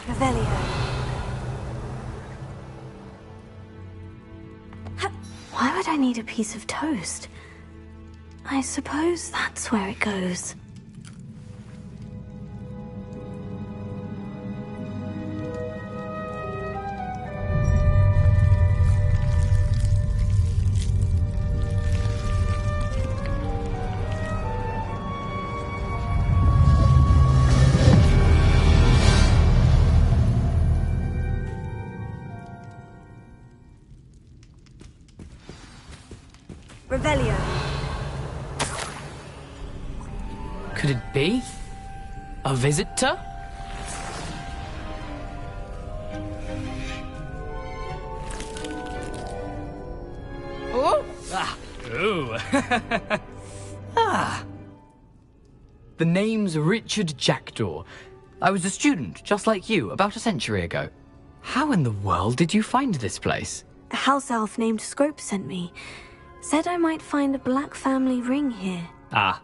Revelio. Why would I need a piece of toast? I suppose that's where it goes. Revelio. Could it be? A visitor? Oh! Ah! Ooh! Ah! The name's Richard Jackdaw. I was a student, just like you, about a century ago. How in the world did you find this place? A house elf named Scrope sent me. Said I might find a black family ring here. Ah.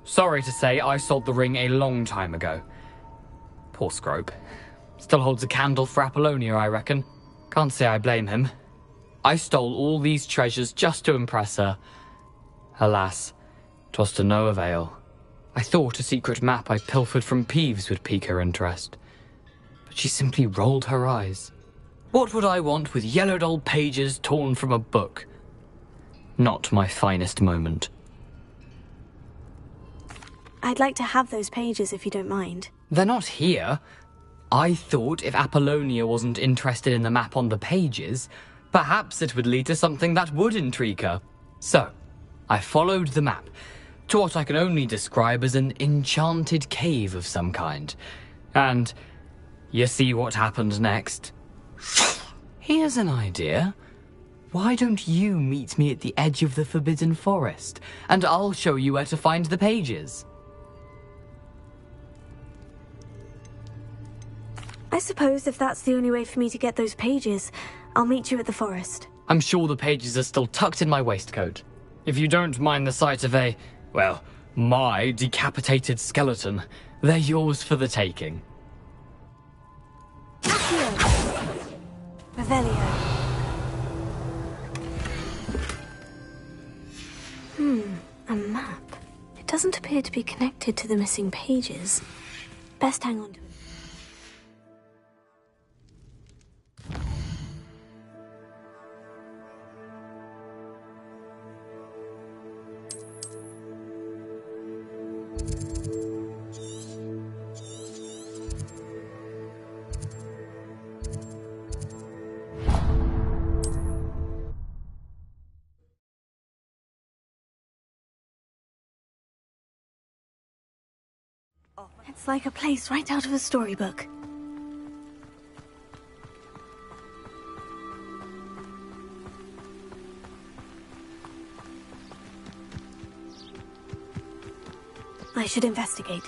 Sorry to say, I sold the ring a long time ago. Poor Scrope. Still holds a candle for Apollonia, I reckon. Can't say I blame him. I stole all these treasures just to impress her. Alas, 'twas to no avail. I thought a secret map I pilfered from Peeves would pique her interest. But she simply rolled her eyes. What would I want with yellowed old pages torn from a book? Not my finest moment. I'd like to have those pages if you don't mind. They're not here. I thought if Apollonia wasn't interested in the map on the pages, perhaps it would lead to something that would intrigue her. So, I followed the map to what I can only describe as an enchanted cave of some kind. And you see what happened next? Here's an idea. Why don't you meet me at the edge of the Forbidden Forest, and I'll show you where to find the pages? I suppose if that's the only way for me to get those pages, I'll meet you at the forest. I'm sure the pages are still tucked in my waistcoat. If you don't mind the sight of my decapitated skeleton, they're yours for the taking. Accio! Revelio. A map. It doesn't appear to be connected to the missing pages. Best hang on to it. It's like a place right out of a storybook. I should investigate.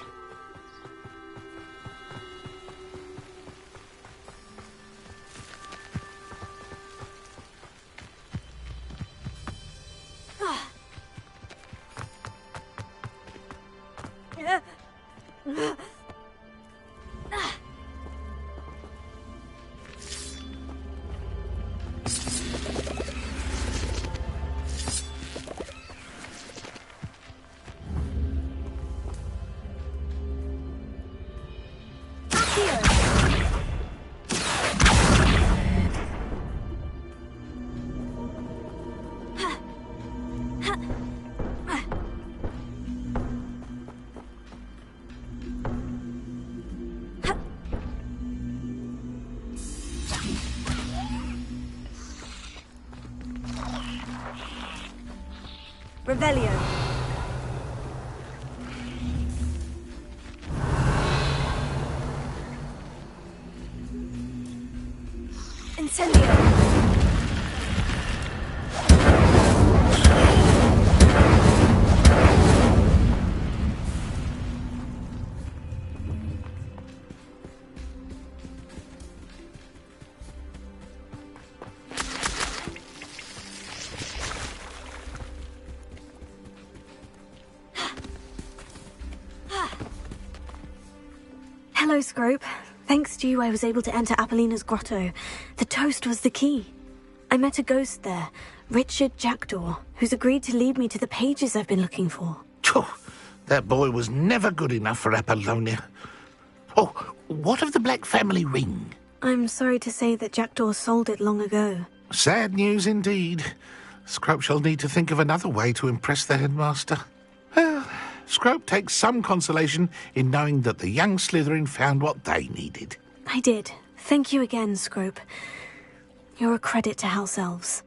Revelio. Incendio. Hello, Scrope. Thanks to you, I was able to enter Apollina's grotto. The toast was the key. I met a ghost there, Richard Jackdaw, who's agreed to lead me to the pages I've been looking for. That boy was never good enough for Apollonia. Oh, what of the Black family ring? I'm sorry to say that Jackdaw sold it long ago. Sad news indeed. Scrope shall need to think of another way to impress the headmaster. Well, Scrope takes some consolation in knowing that the young Slytherin found what they needed. I did. Thank you again, Scrope. You're a credit to House Elves.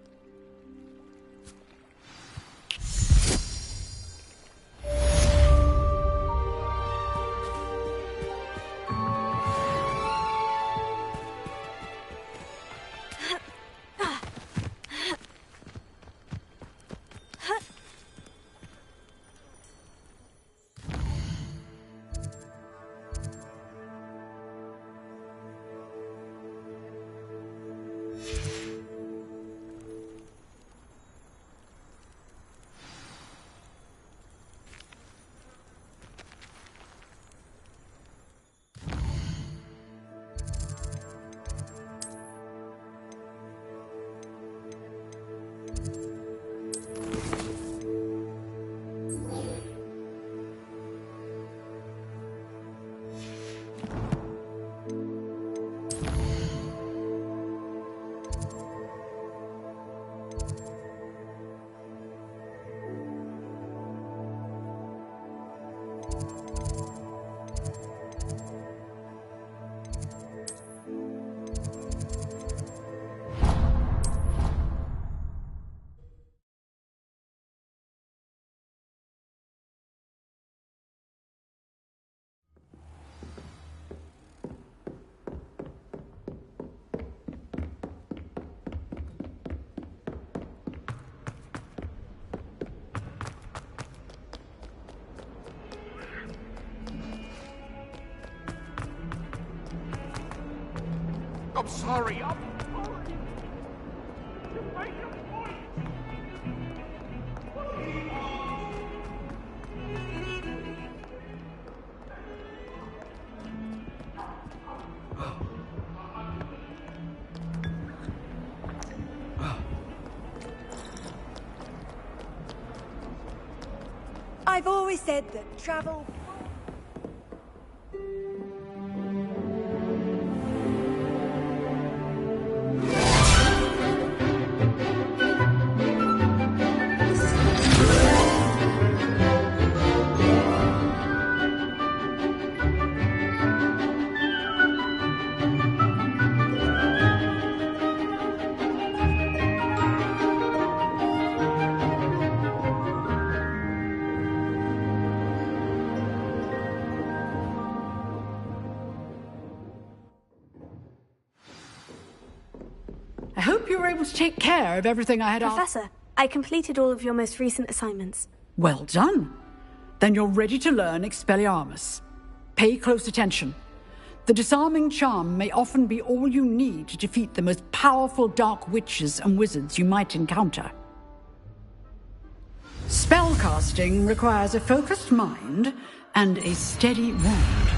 I'm sorry. I've always said that travel... I hope you were able to take care of everything I had asked. Professor, I completed all of your most recent assignments. Well done. Then you're ready to learn Expelliarmus. Pay close attention. The disarming charm may often be all you need to defeat the most powerful dark witches and wizards you might encounter. Spellcasting requires a focused mind and a steady wand.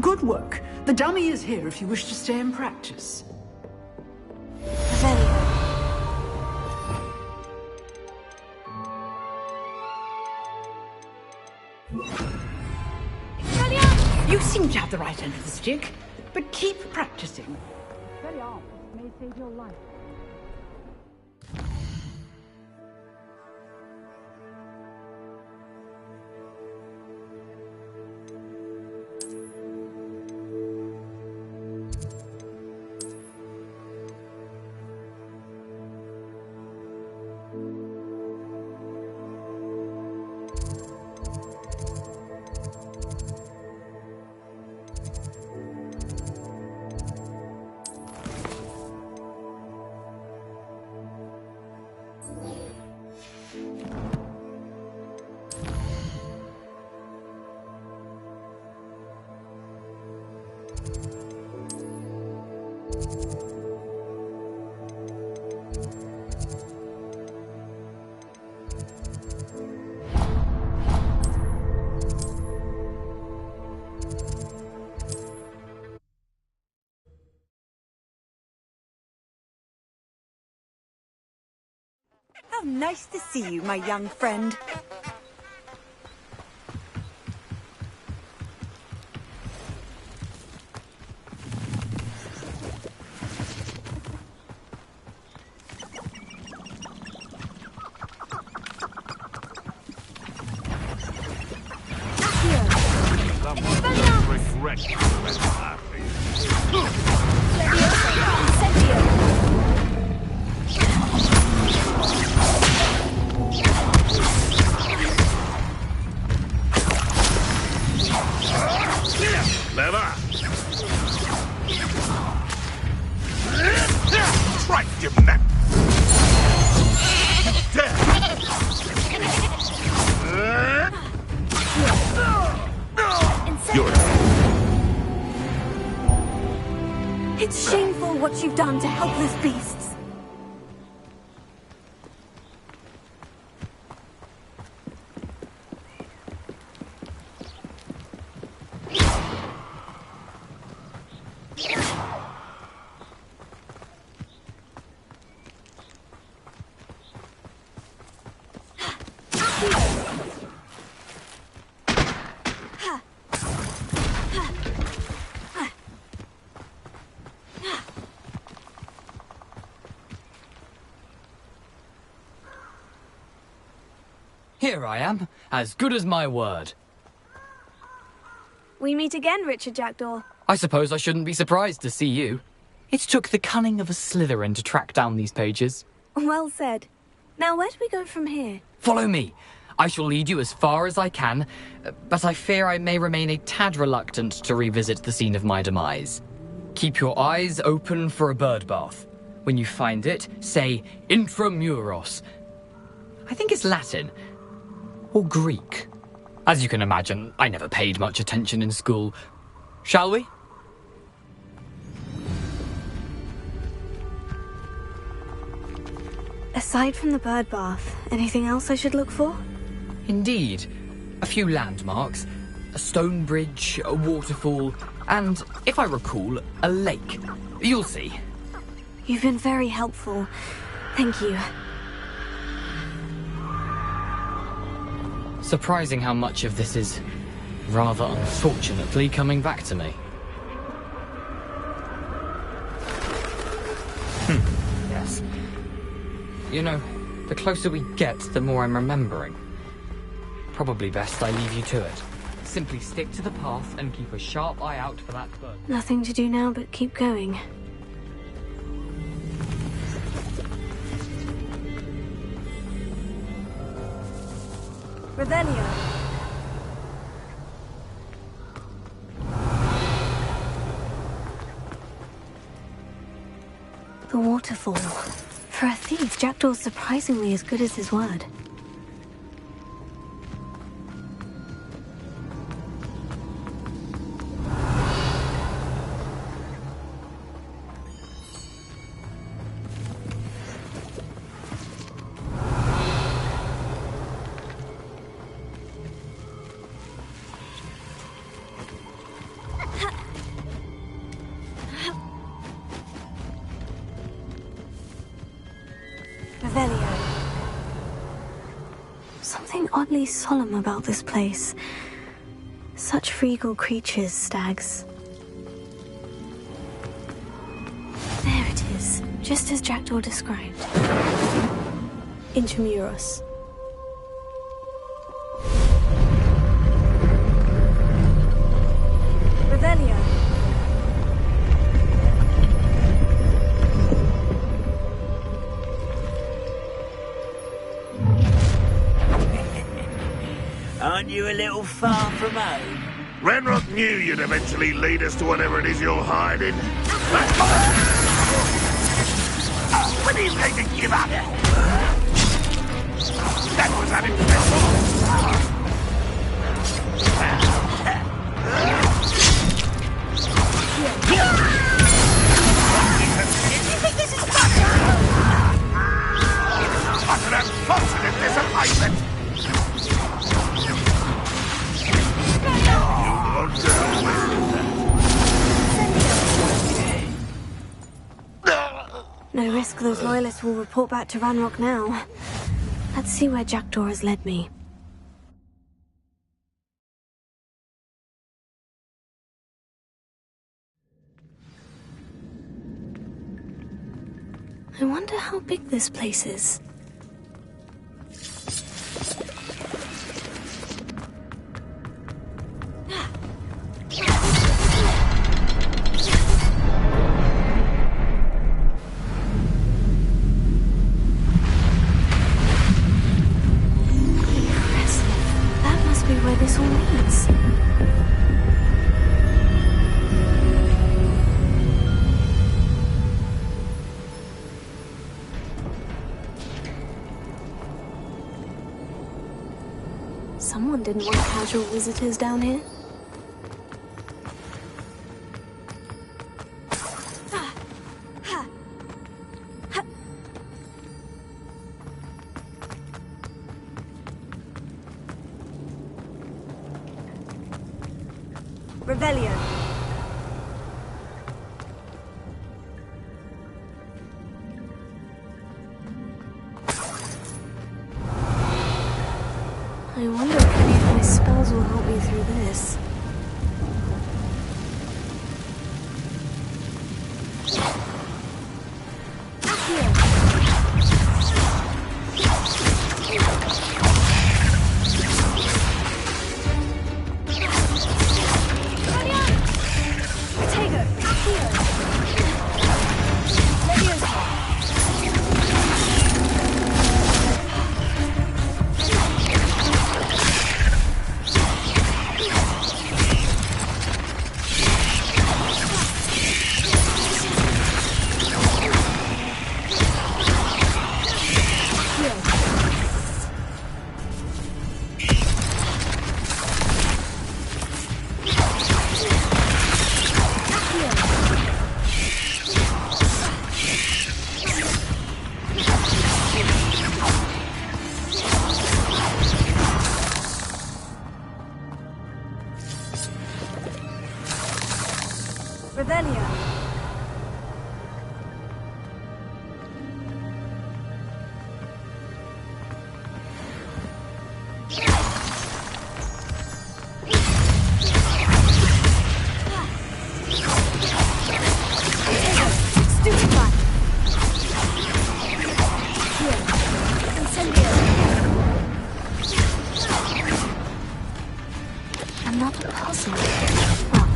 Good work. The dummy is here if you wish to stay and practice. Revelio. You seem to have the right end of the stick, but keep practicing. Expelliarmus may save your life. How nice to see you, my young friend. It's shameful what you've done to helpless beasts. Here I am, as good as my word. We meet again, Richard Jackdaw. I suppose I shouldn't be surprised to see you. It took the cunning of a Slytherin to track down these pages. Well said. Now, where do we go from here? Follow me. I shall lead you as far as I can, but I fear I may remain a tad reluctant to revisit the scene of my demise. Keep your eyes open for a bird bath. When you find it, say Intramuros. I think it's Latin. Or Greek. As you can imagine, I never paid much attention in school. Shall we? Aside from the bird bath, anything else I should look for? Indeed. A few landmarks, a stone bridge, a waterfall, And, if I recall, a lake. You'll see. You've been very helpful. Thank you. Surprising how much of this is, rather unfortunately, coming back to me. Yes. You know, the closer we get, the more I'm remembering. Probably best I leave you to it. Simply stick to the path and keep a sharp eye out for that bird. Nothing to do now but keep going. Revelio. The waterfall. For a thief, Jackdaw's surprisingly as good as his word. Revelio. Something oddly solemn about this place. Such regal creatures, stags. There it is, just as Jackdaw described. Intramuros. Revelio. Aren't you a little far from home? Ranrock knew you'd eventually lead us to whatever it is you're hiding. When are you going to give up? That was unexpected. Did you think this is fun? Utter unfortunate disappointment. No risk those loyalists will report back to Ranrock now. Let's see where Jackdaw has led me. I wonder how big this place is. Where this all leads. Someone didn't want casual visitors down here. Revelio. I wonder if any of my spells will help me through this. Revelio. Another puzzle. Well,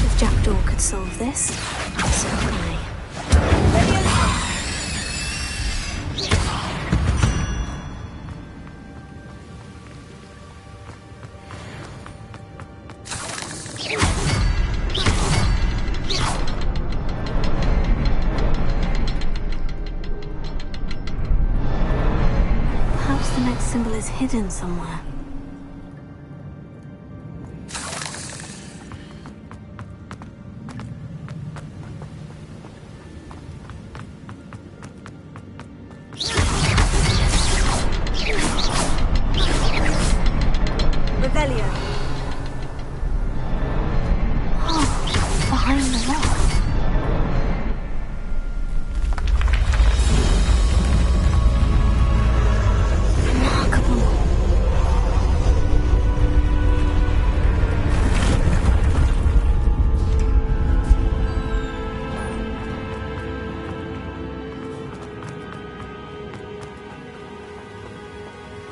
if Jackdaw could solve this, so can I. Perhaps the next symbol is hidden somewhere. Revelio. Oh, behind the rock. Remarkable.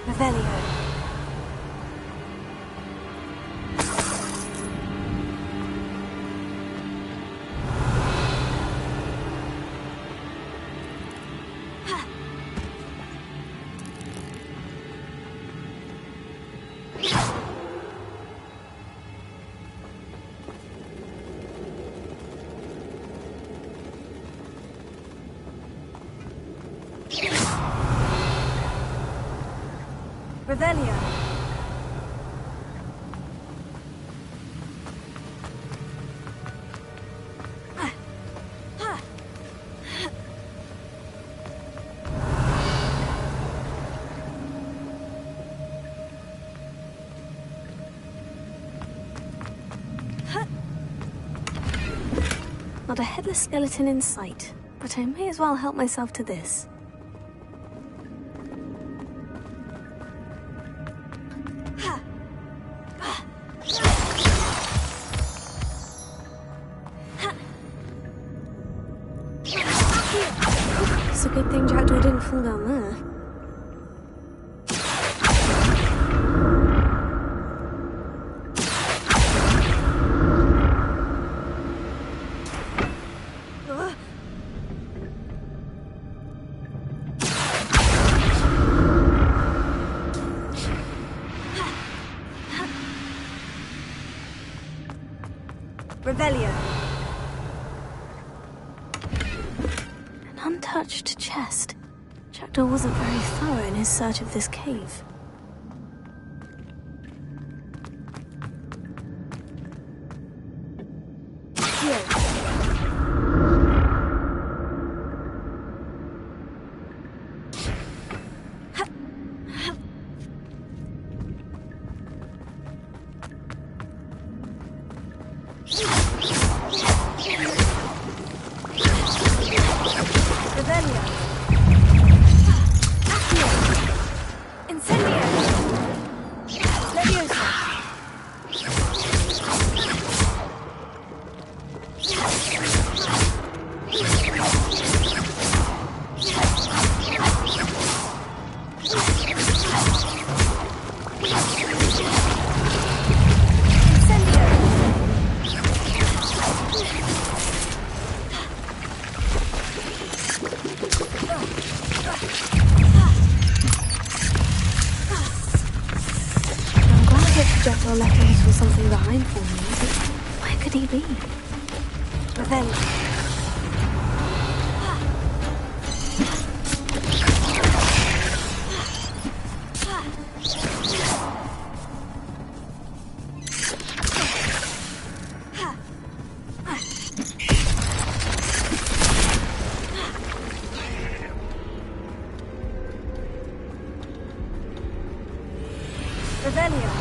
Revelio. Revelio. Not a headless skeleton in sight, but I may as well help myself to this. It's a good thing Jackdaw didn't fall down there. Revelio. An untouched chest. Jackdaw wasn't very thorough in his search of this cave. Here. Revelio. Incendio. Leviosa. Jackdaw left a little something behind for me, but where could he be? Revenge. Revelio.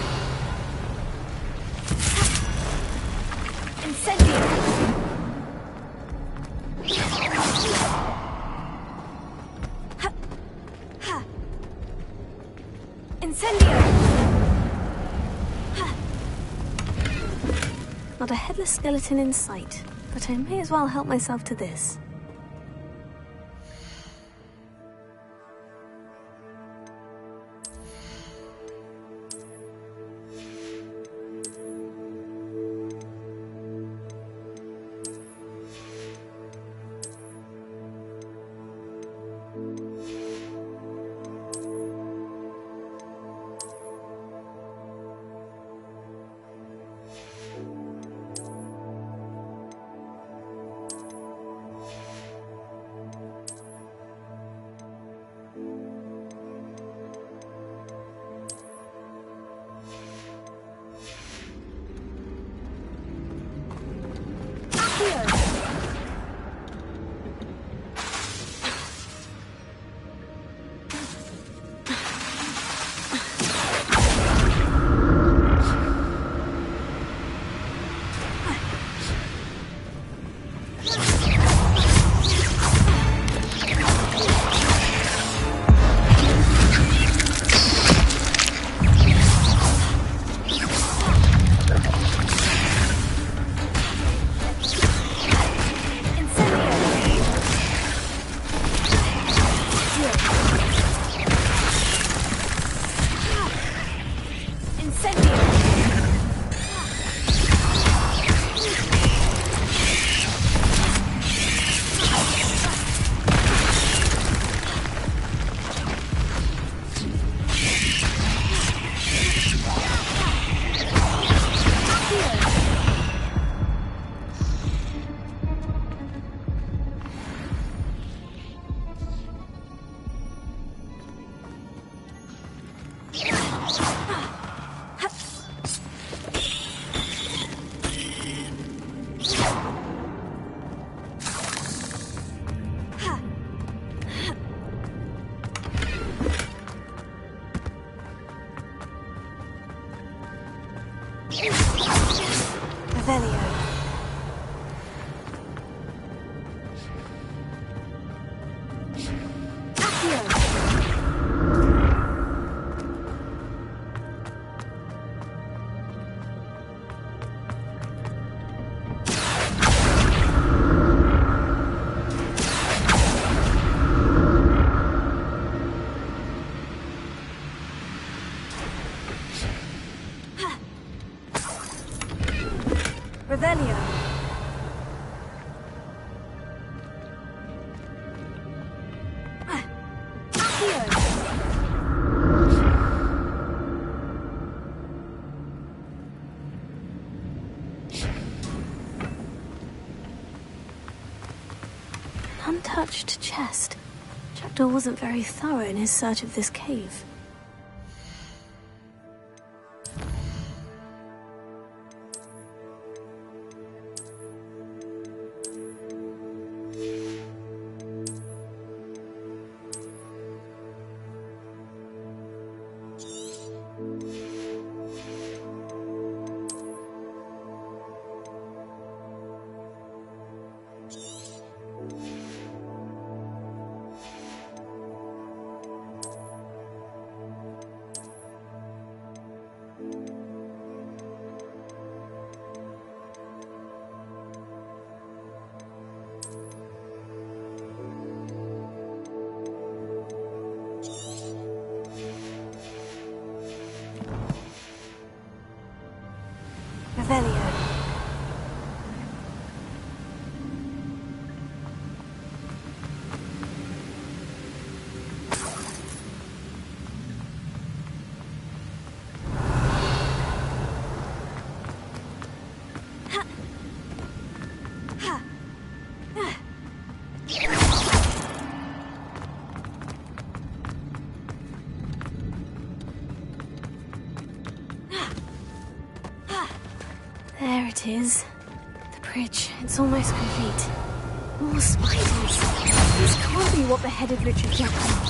Incendio. toothless skeleton in sight, but I may as well help myself to this. Revelio. An untouched chest. Jackdaw wasn't very thorough in his search of this cave. Revelio. There it is. The bridge. It's almost complete. More spiders. This can't be what beheaded Richard Jackdaw.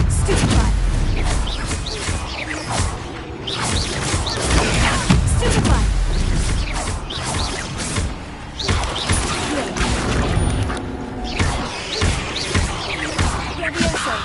Stupefy. Stupefy. Levioso.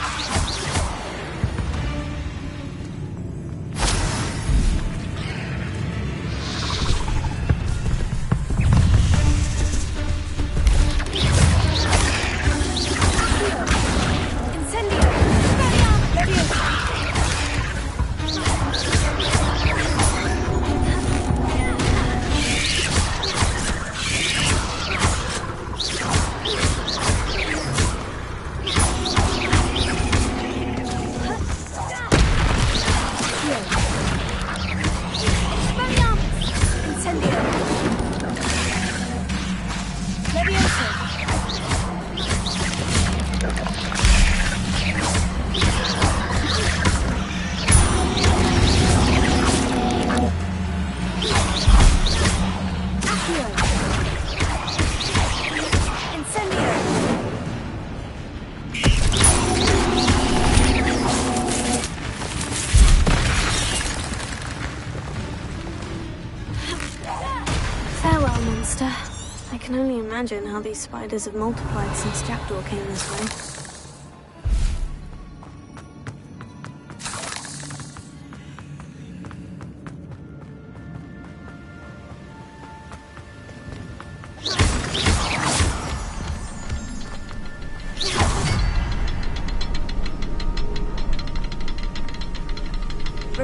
Master. I can only imagine how these spiders have multiplied since Jackdaw came this way.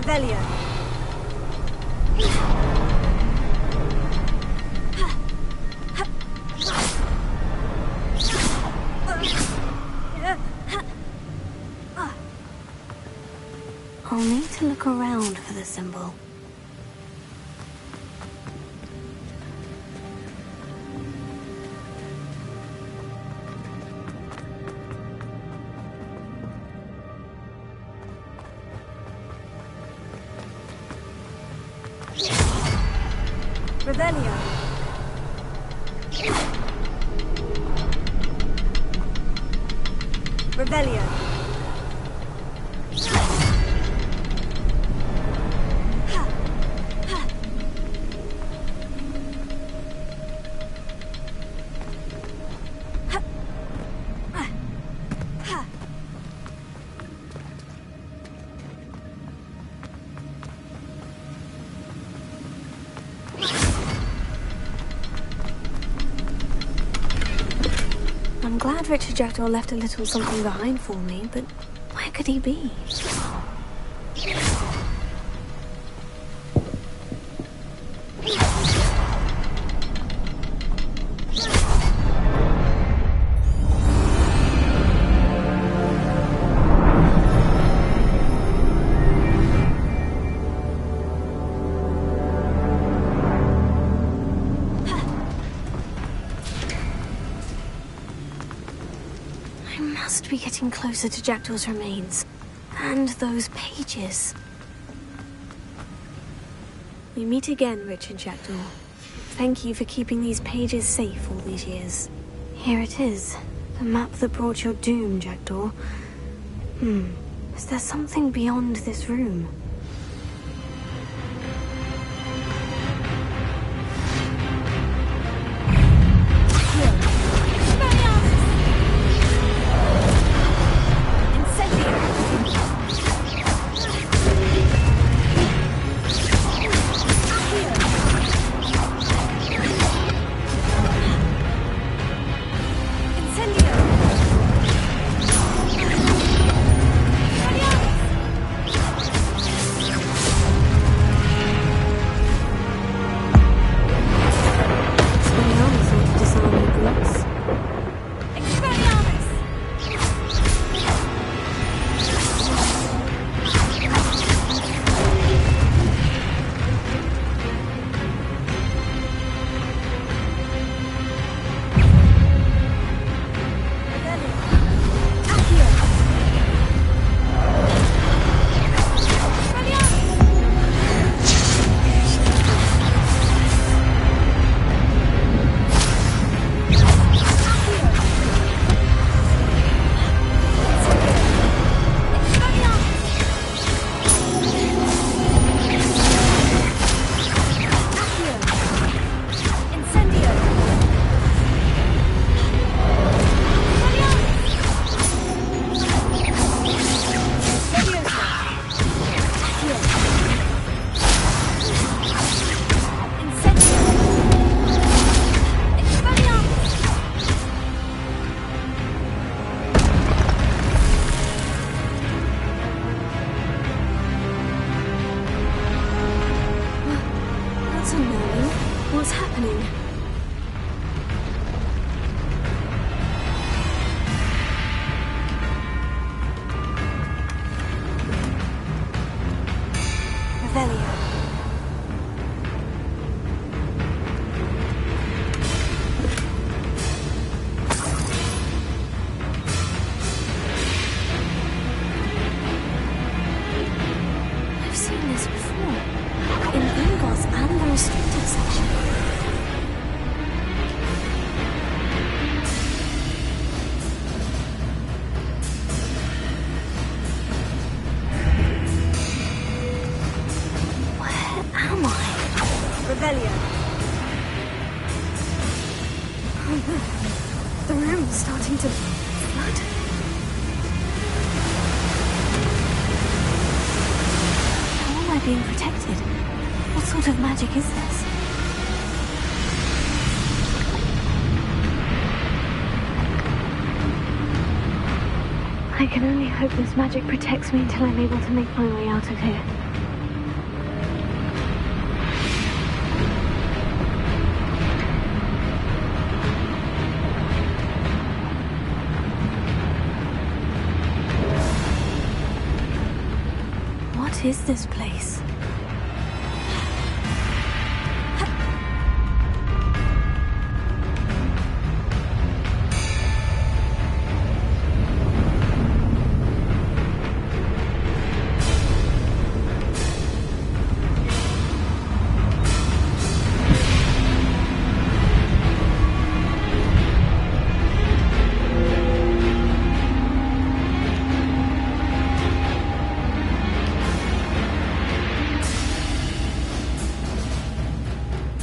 Revelio. I'll need to look around for the symbol. Revelio. Revelio. I'm glad Richard Jackdaw left a little something behind for me, but where could he be? I must be getting closer to Jackdaw's remains. And those pages. We meet again, Richard Jackdaw. Thank you for keeping these pages safe all these years. Here it is. The map that brought your doom, Jackdaw. Is there something beyond this room? What's happening? Revelio. I've seen this before. In Ingos and the restricted section. Where am I? Revelio. The room's starting to flood. How am I being protected? What sort of magic is this? I can only hope this magic protects me until I'm able to make my way out of here. What is this place?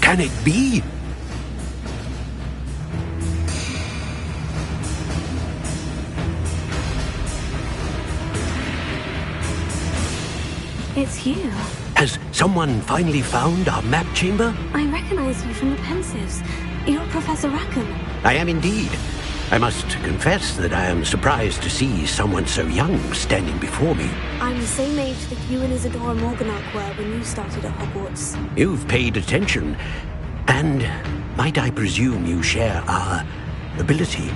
Can it be? It's you. Has someone finally found our map chamber? I recognize you from the Pensives. You're Professor Rackham. I am indeed. I must confess that I am surprised to see someone so young standing before me. I'm the same age that you and Isadora Morganach were when you started at Hogwarts. You've paid attention. And might I presume you share our ability?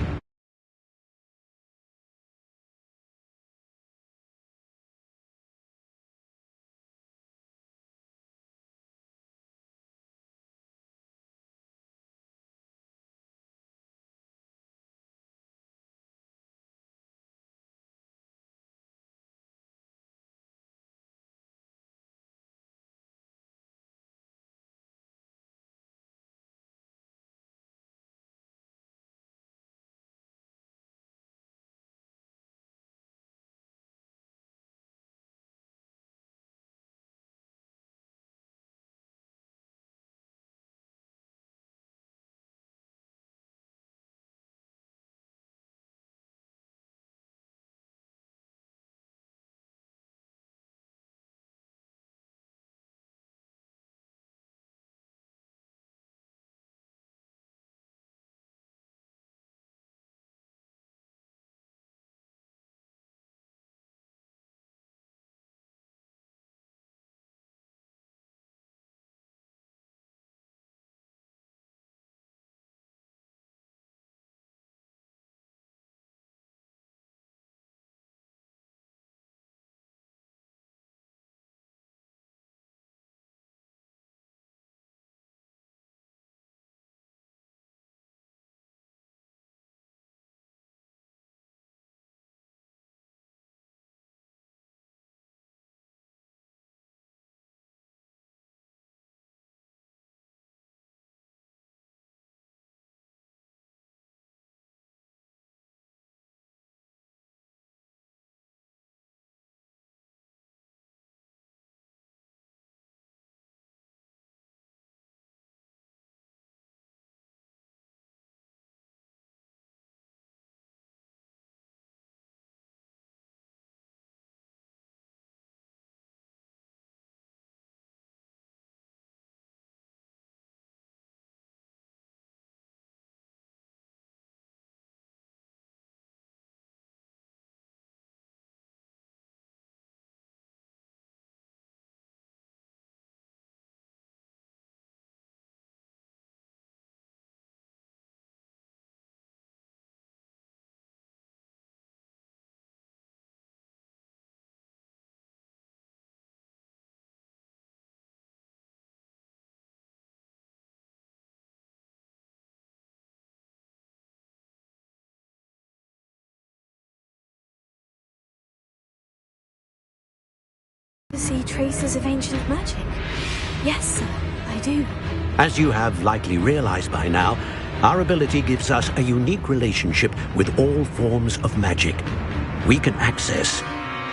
See traces of ancient magic? Yes, sir, I do. As you have likely realized by now, our ability gives us a unique relationship with all forms of magic. We can access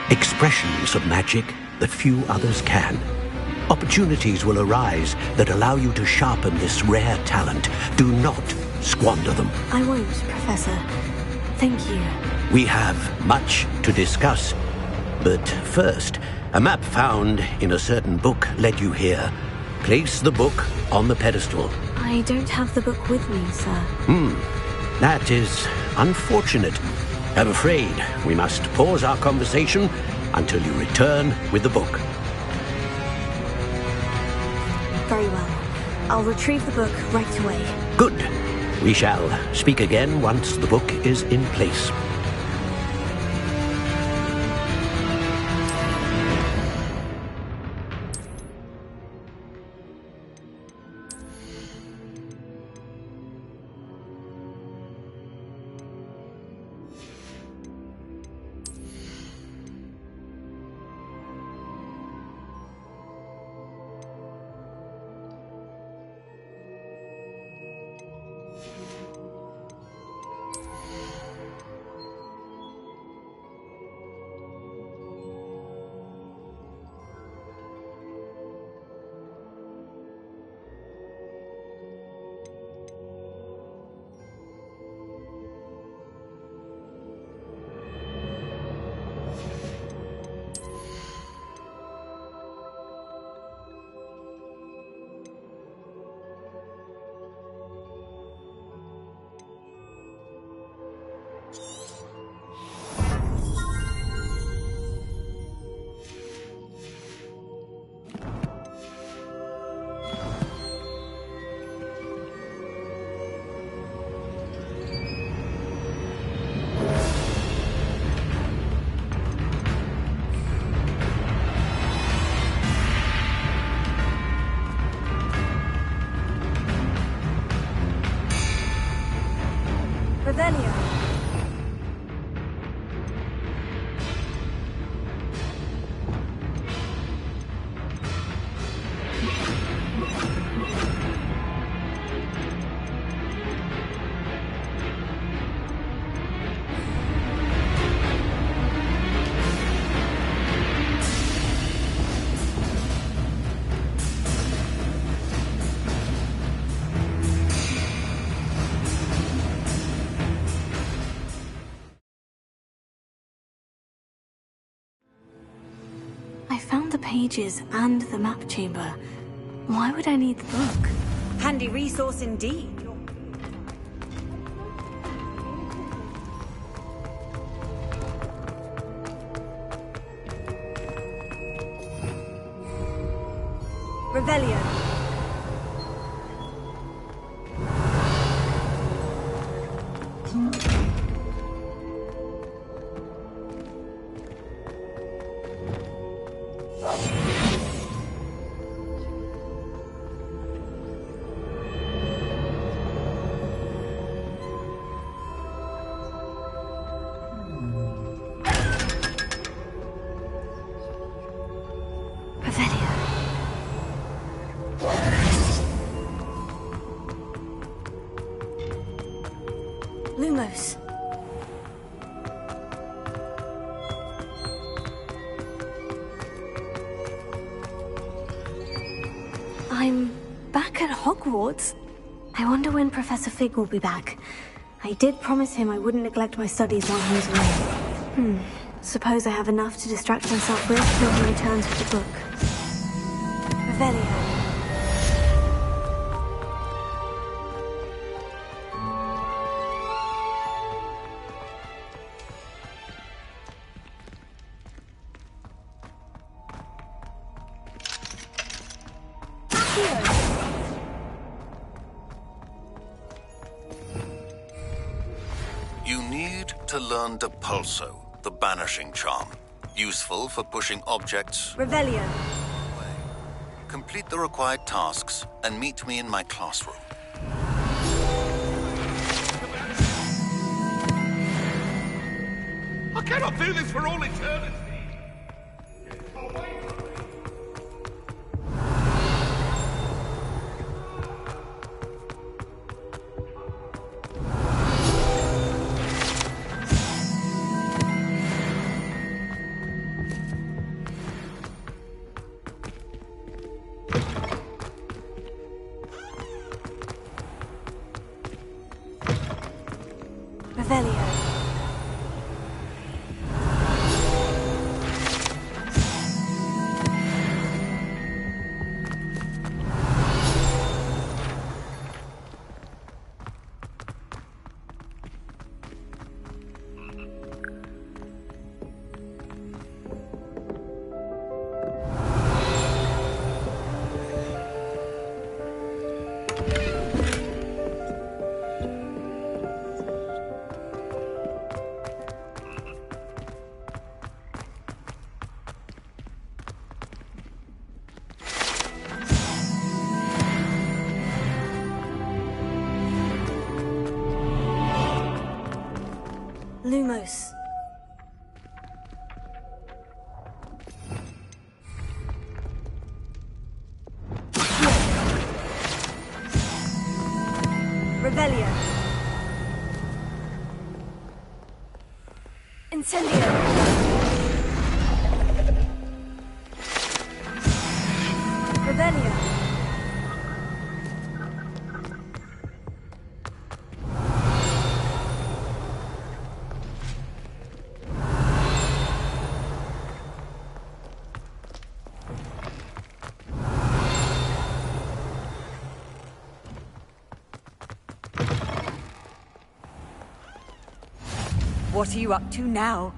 expressions of magic that few others can. Opportunities will arise that allow you to sharpen this rare talent. Do not squander them. I won't, Professor. Thank you. We have much to discuss. But first, a map found in a certain book led you here. Place the book on the pedestal. I don't have the book with me, sir. That is unfortunate. I'm afraid we must pause our conversation until you return with the book. Very well. I'll retrieve the book right away. Good. We shall speak again once the book is in place. Revelio. I found the pages and the map chamber. Why would I need the book? Handy resource indeed. Revelio. Revelio. Lumos. I'm back at Hogwarts. I wonder when Professor Fig will be back. I did promise him I wouldn't neglect my studies while he was away. Suppose I have enough to distract myself with till he returns with the book. Revelio. You need to learn Depulso, the banishing charm. Useful for pushing objects. Revelio. Complete the required tasks and meet me in my classroom. I cannot do this for all eternity. Lumos. Revelio. Incendio. Revelio. What are you up to now?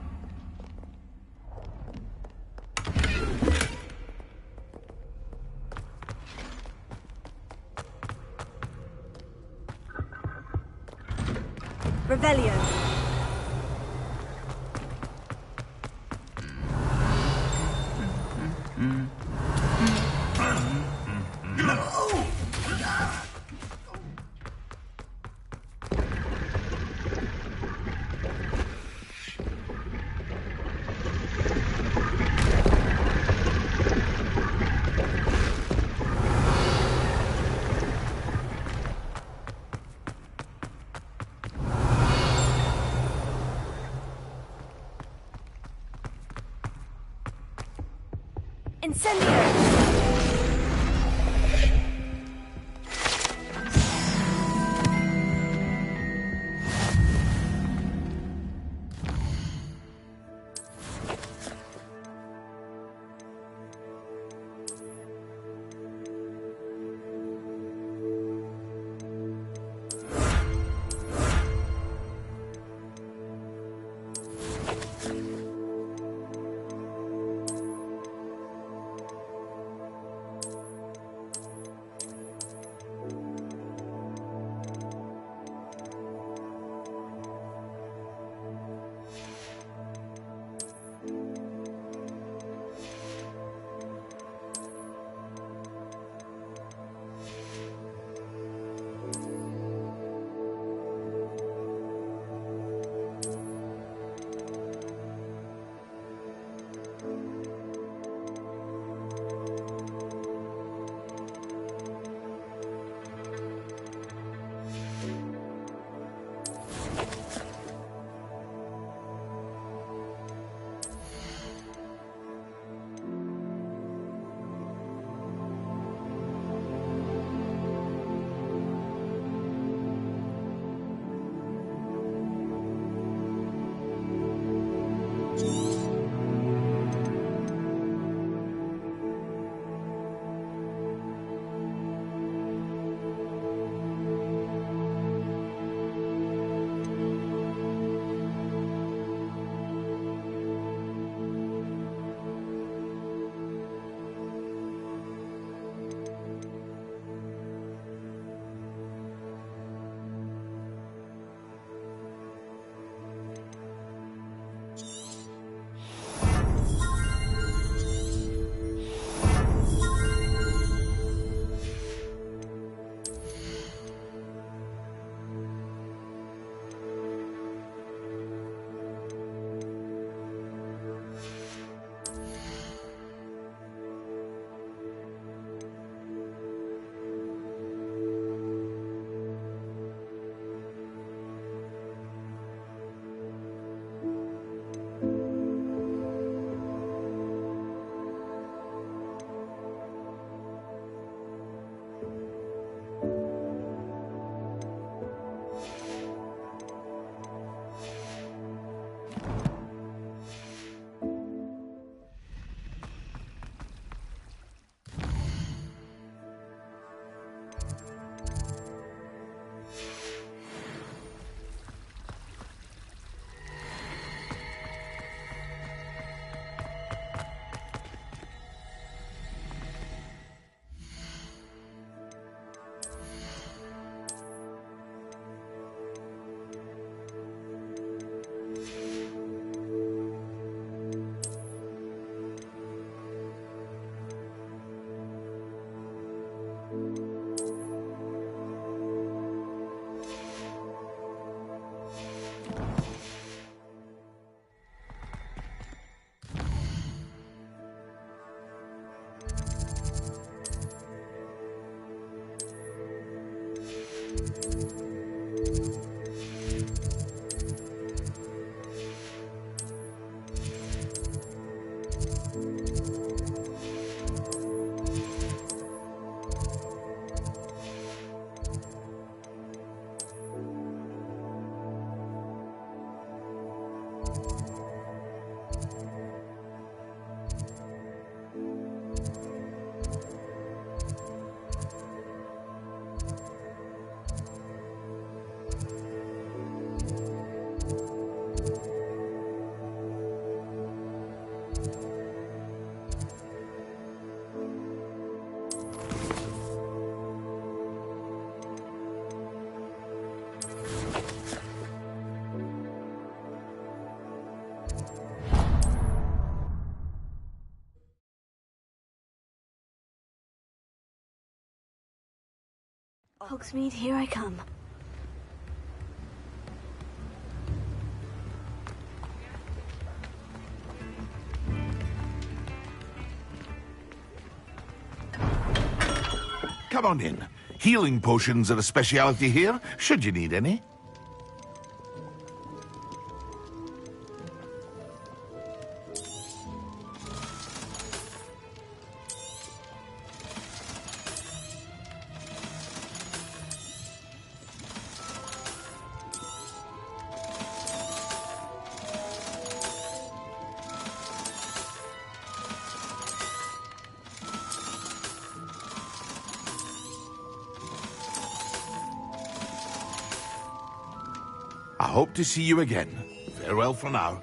Revelio. Incendio. Hogsmeade, here I come. Come on in. Healing potions are a speciality here, should you need any. I hope to see you again. Farewell for now.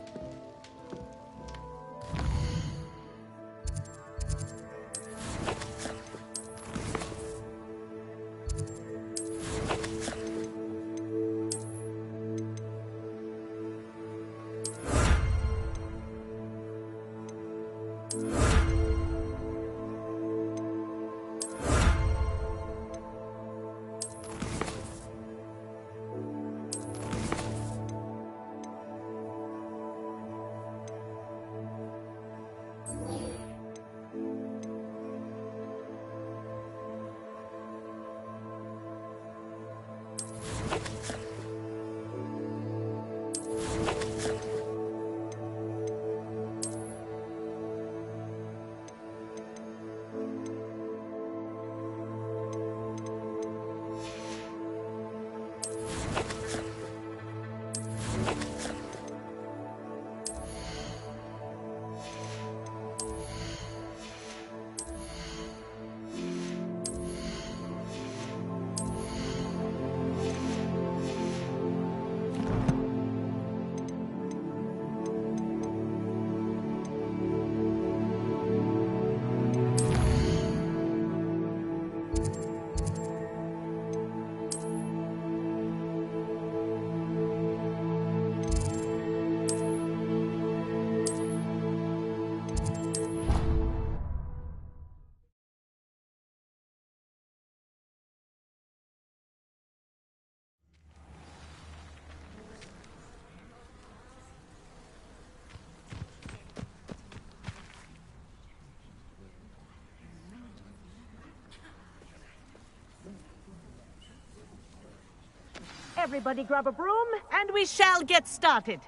Everybody grab a broom, and we shall get started.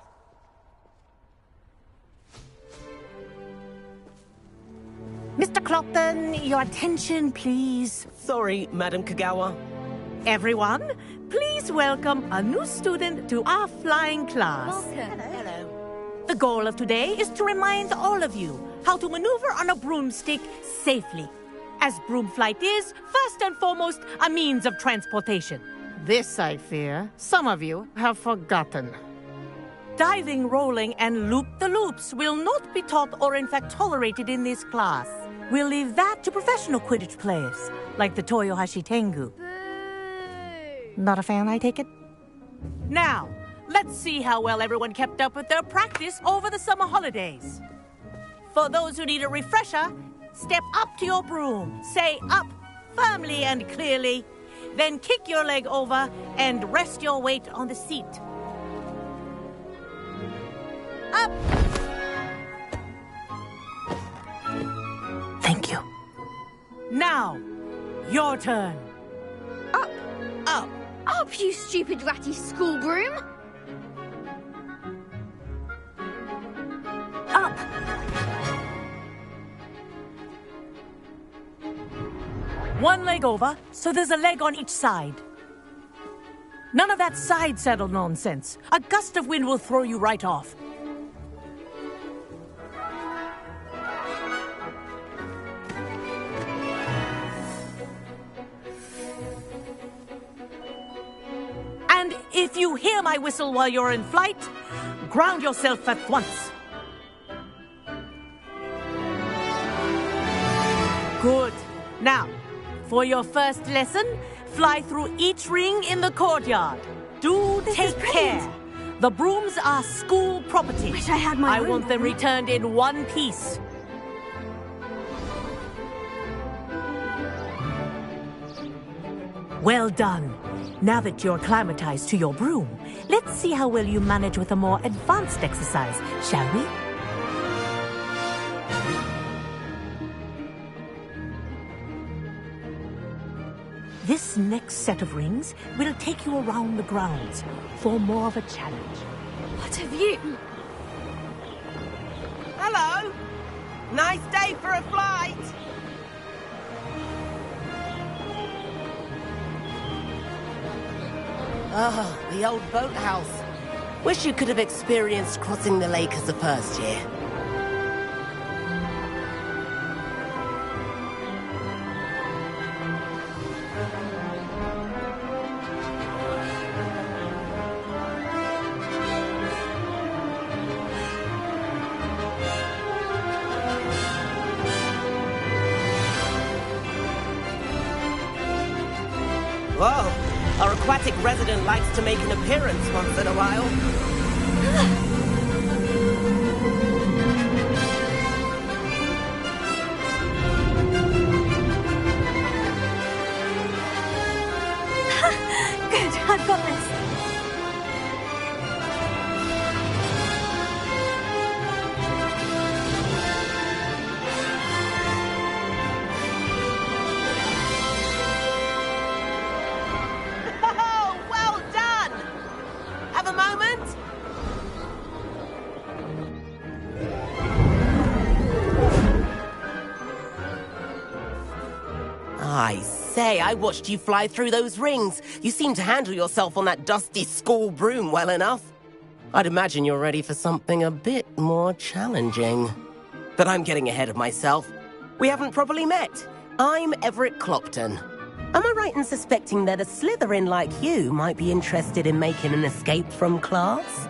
Mr. Clopton, your attention, please. Sorry, Madam Kagawa. Everyone, please welcome a new student to our flying class. Welcome. Hello. The goal of today is to remind all of you how to maneuver on a broomstick safely, as broom flight is, first and foremost, a means of transportation. This, I fear, some of you have forgotten. Diving, rolling, and loop-the-loops will not be taught or in fact tolerated in this class. We'll leave that to professional Quidditch players, like the Toyohashi Tengu. Boo! Not a fan, I take it? Now, let's see how well everyone kept up with their practice over the summer holidays. For those who need a refresher, step up to your broom, say up firmly and clearly, then kick your leg over and rest your weight on the seat. Up! Thank you. Now, your turn. Up, up, up, you stupid ratty school broom! Up! One leg over, so there's a leg on each side. None of that side saddle nonsense. A gust of wind will throw you right off. And if you hear my whistle while you're in flight, ground yourself at once. Good. Now, for your first lesson, fly through each ring in the courtyard. Do take care. The brooms are school property. Wish I had my I own want them broom. returned in one piece. Well done. Now that you're acclimatized to your broom, let's see how well you manage with a more advanced exercise, shall we? This next set of rings will take you around the grounds for more of a challenge. What have you... Hello. Nice day for a flight. Oh, the old boathouse. Wish you could have experienced crossing the lake as a first year. Whoa, our aquatic resident likes to make an appearance once in a while. Good, I've got this. Oh, well done! Have a moment? I say, I watched you fly through those rings. You seem to handle yourself on that dusty school broom well enough. I'd imagine you're ready for something a bit more challenging. But I'm getting ahead of myself. We haven't properly met. I'm Everett Clopton. Am I right in suspecting that a Slytherin like you might be interested in making an escape from class?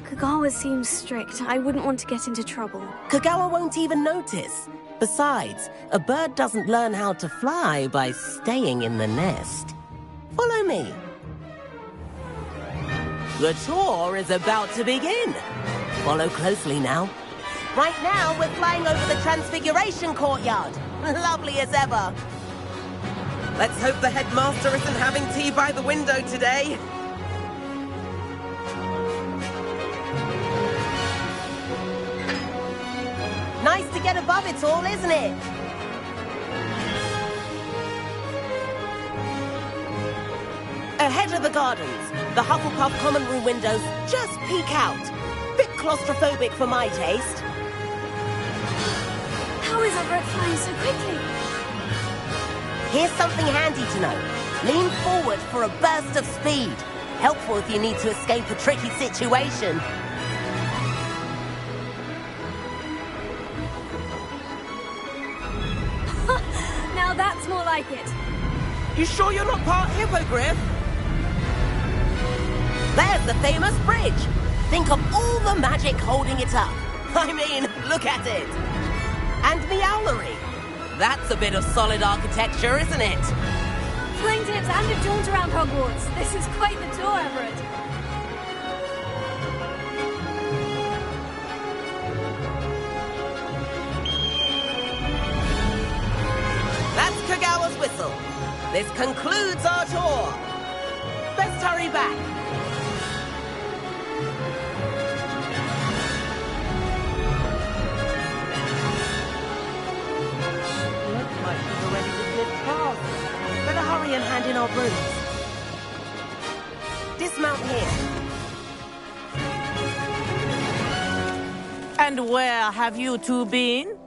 Kagawa seems strict. I wouldn't want to get into trouble. Kagawa won't even notice. Besides, a bird doesn't learn how to fly by staying in the nest. Follow me. The tour is about to begin. Follow closely now. Right now, we're flying over the Transfiguration Courtyard. Lovely as ever. Let's hope the headmaster isn't having tea by the window today. Nice to get above it all, isn't it? Ahead of the gardens, the Hufflepuff common room windows just peek out. Bit claustrophobic for my taste. How is Everett flying so quickly? Here's something handy to know. Lean forward for a burst of speed. Helpful if you need to escape a tricky situation. Now that's more like it. You sure you're not part hippogriff? There's the famous bridge. Think of all the magic holding it up. I mean, look at it. And the owlery. That's a bit of solid architecture, isn't it? Flying tips and a jaunt around Hogwarts. This is quite the tour, Everett. That's Kagawa's whistle. This concludes our tour. Best hurry back. Looks like she's already dismissed class. Better our brooms. Dismount here. And where have you two been?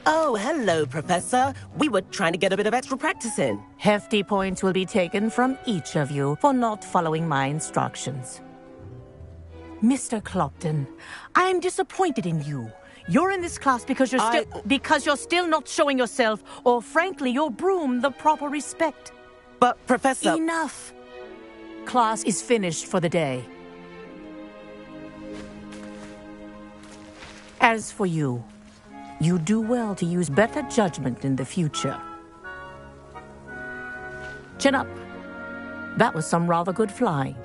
Oh, hello, Professor. We were trying to get a bit of extra practice in. Hefty points will be taken from each of you for not following my instructions. Mr. Clopton, I'm disappointed in you. You're in this class because you're still not showing yourself, or frankly, your broom, the proper respect. But, Professor... Enough. Class is finished for the day. As for you, you do well to use better judgment in the future. Chin up. That was some rather good flying.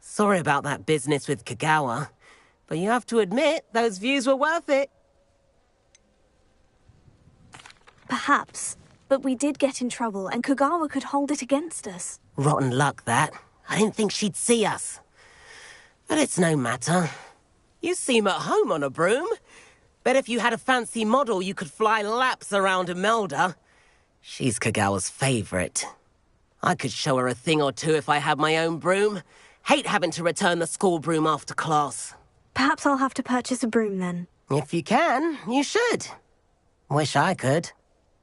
Sorry about that business with Kagawa, but you have to admit, those views were worth it. Perhaps, but we did get in trouble, and Kagawa could hold it against us. Rotten luck, that. I didn't think she'd see us. But it's no matter. You seem at home on a broom. Bet if you had a fancy model, you could fly laps around Imelda. She's Kagawa's favorite. I could show her a thing or two if I had my own broom. Hate having to return the school broom after class. Perhaps I'll have to purchase a broom then. If you can, you should. Wish I could.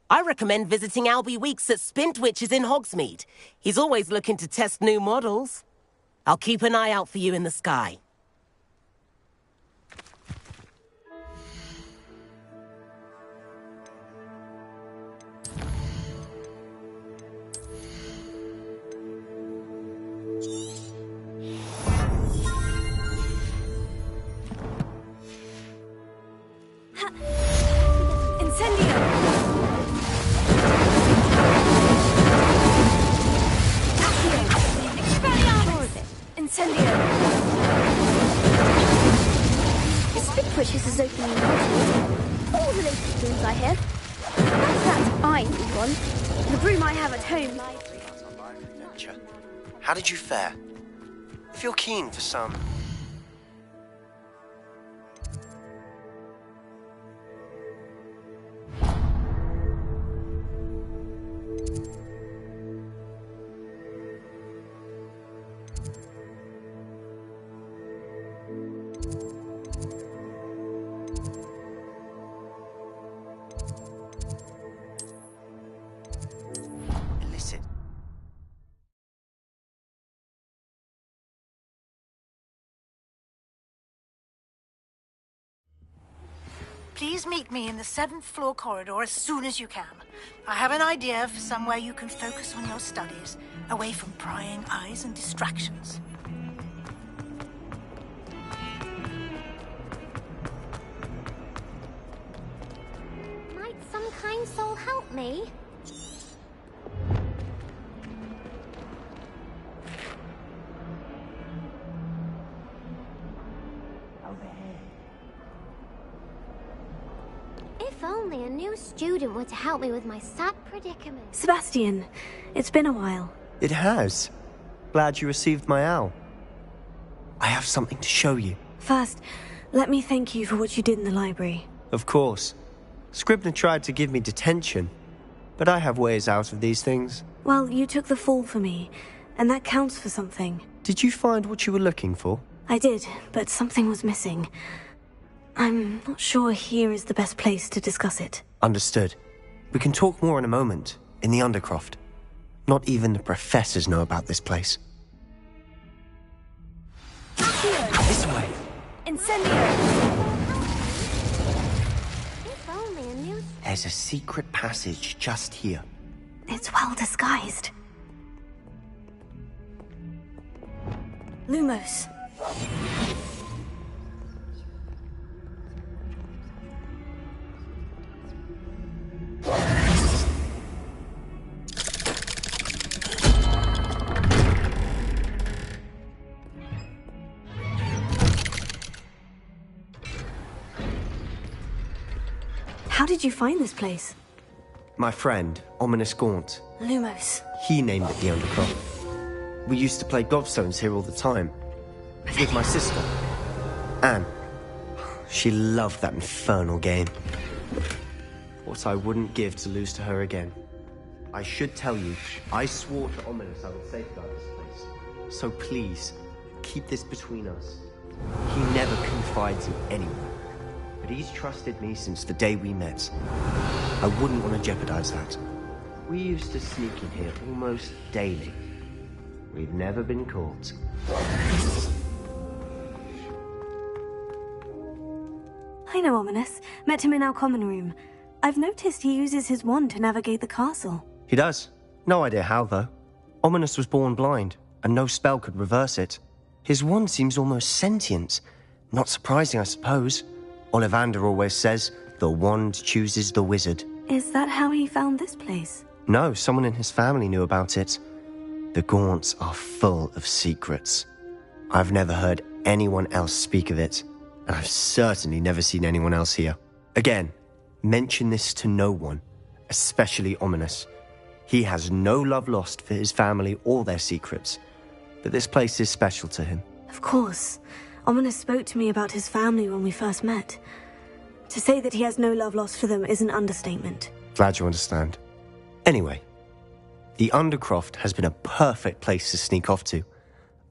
I recommend visiting Albie Weeks at Spintwitches in Hogsmeade. He's always looking to test new models. I'll keep an eye out for you in the sky. Spintwitches is opening in Hogsmeade. All the latest brooms I hear. That's that I need one. The broom I have at home. How did you fare? If you're keen for some... Please meet me in the 7th floor corridor as soon as you can. I have an idea for somewhere you can focus on your studies, away from prying eyes and distractions. Might some kind soul help me? If only a new student were to help me with my sad predicament. Sebastian, it's been a while. It has. Glad you received my owl. I have something to show you. First, let me thank you for what you did in the library. Of course. Scribner tried to give me detention, but I have ways out of these things. Well, you took the fall for me, and that counts for something. Did you find what you were looking for? I did, but something was missing. I'm not sure here is the best place to discuss it. Understood. We can talk more in a moment, in the Undercroft. Not even the professors know about this place. This way! Incendio! If only a new... There's a secret passage just here. It's well disguised. Lumos. How did you find this place? My friend, Ominous Gaunt. Lumos. He named it the Undercroft. We used to play gobstones here all the time. With my sister. Anne. She loved that infernal game. What I wouldn't give to lose to her again. I should tell you, I swore to Ominis I would safeguard this place. So please, keep this between us. He never confides in anyone. But he's trusted me since the day we met. I wouldn't want to jeopardize that. We used to sneak in here almost daily. We've never been caught. I know Ominis. Met him in our common room. I've noticed he uses his wand to navigate the castle. He does. No idea how, though. Ominis was born blind, and no spell could reverse it. His wand seems almost sentient. Not surprising, I suppose. Ollivander always says, the wand chooses the wizard. Is that how he found this place? No, someone in his family knew about it. The Gaunts are full of secrets. I've never heard anyone else speak of it, and I've certainly never seen anyone else here. Again, mention this to no one, especially Ominis. He has no love lost for his family or their secrets, but this place is special to him. Of course. Ominis spoke to me about his family when we first met. To say that he has no love lost for them is an understatement. Glad you understand. Anyway, the Undercroft has been a perfect place to sneak off to,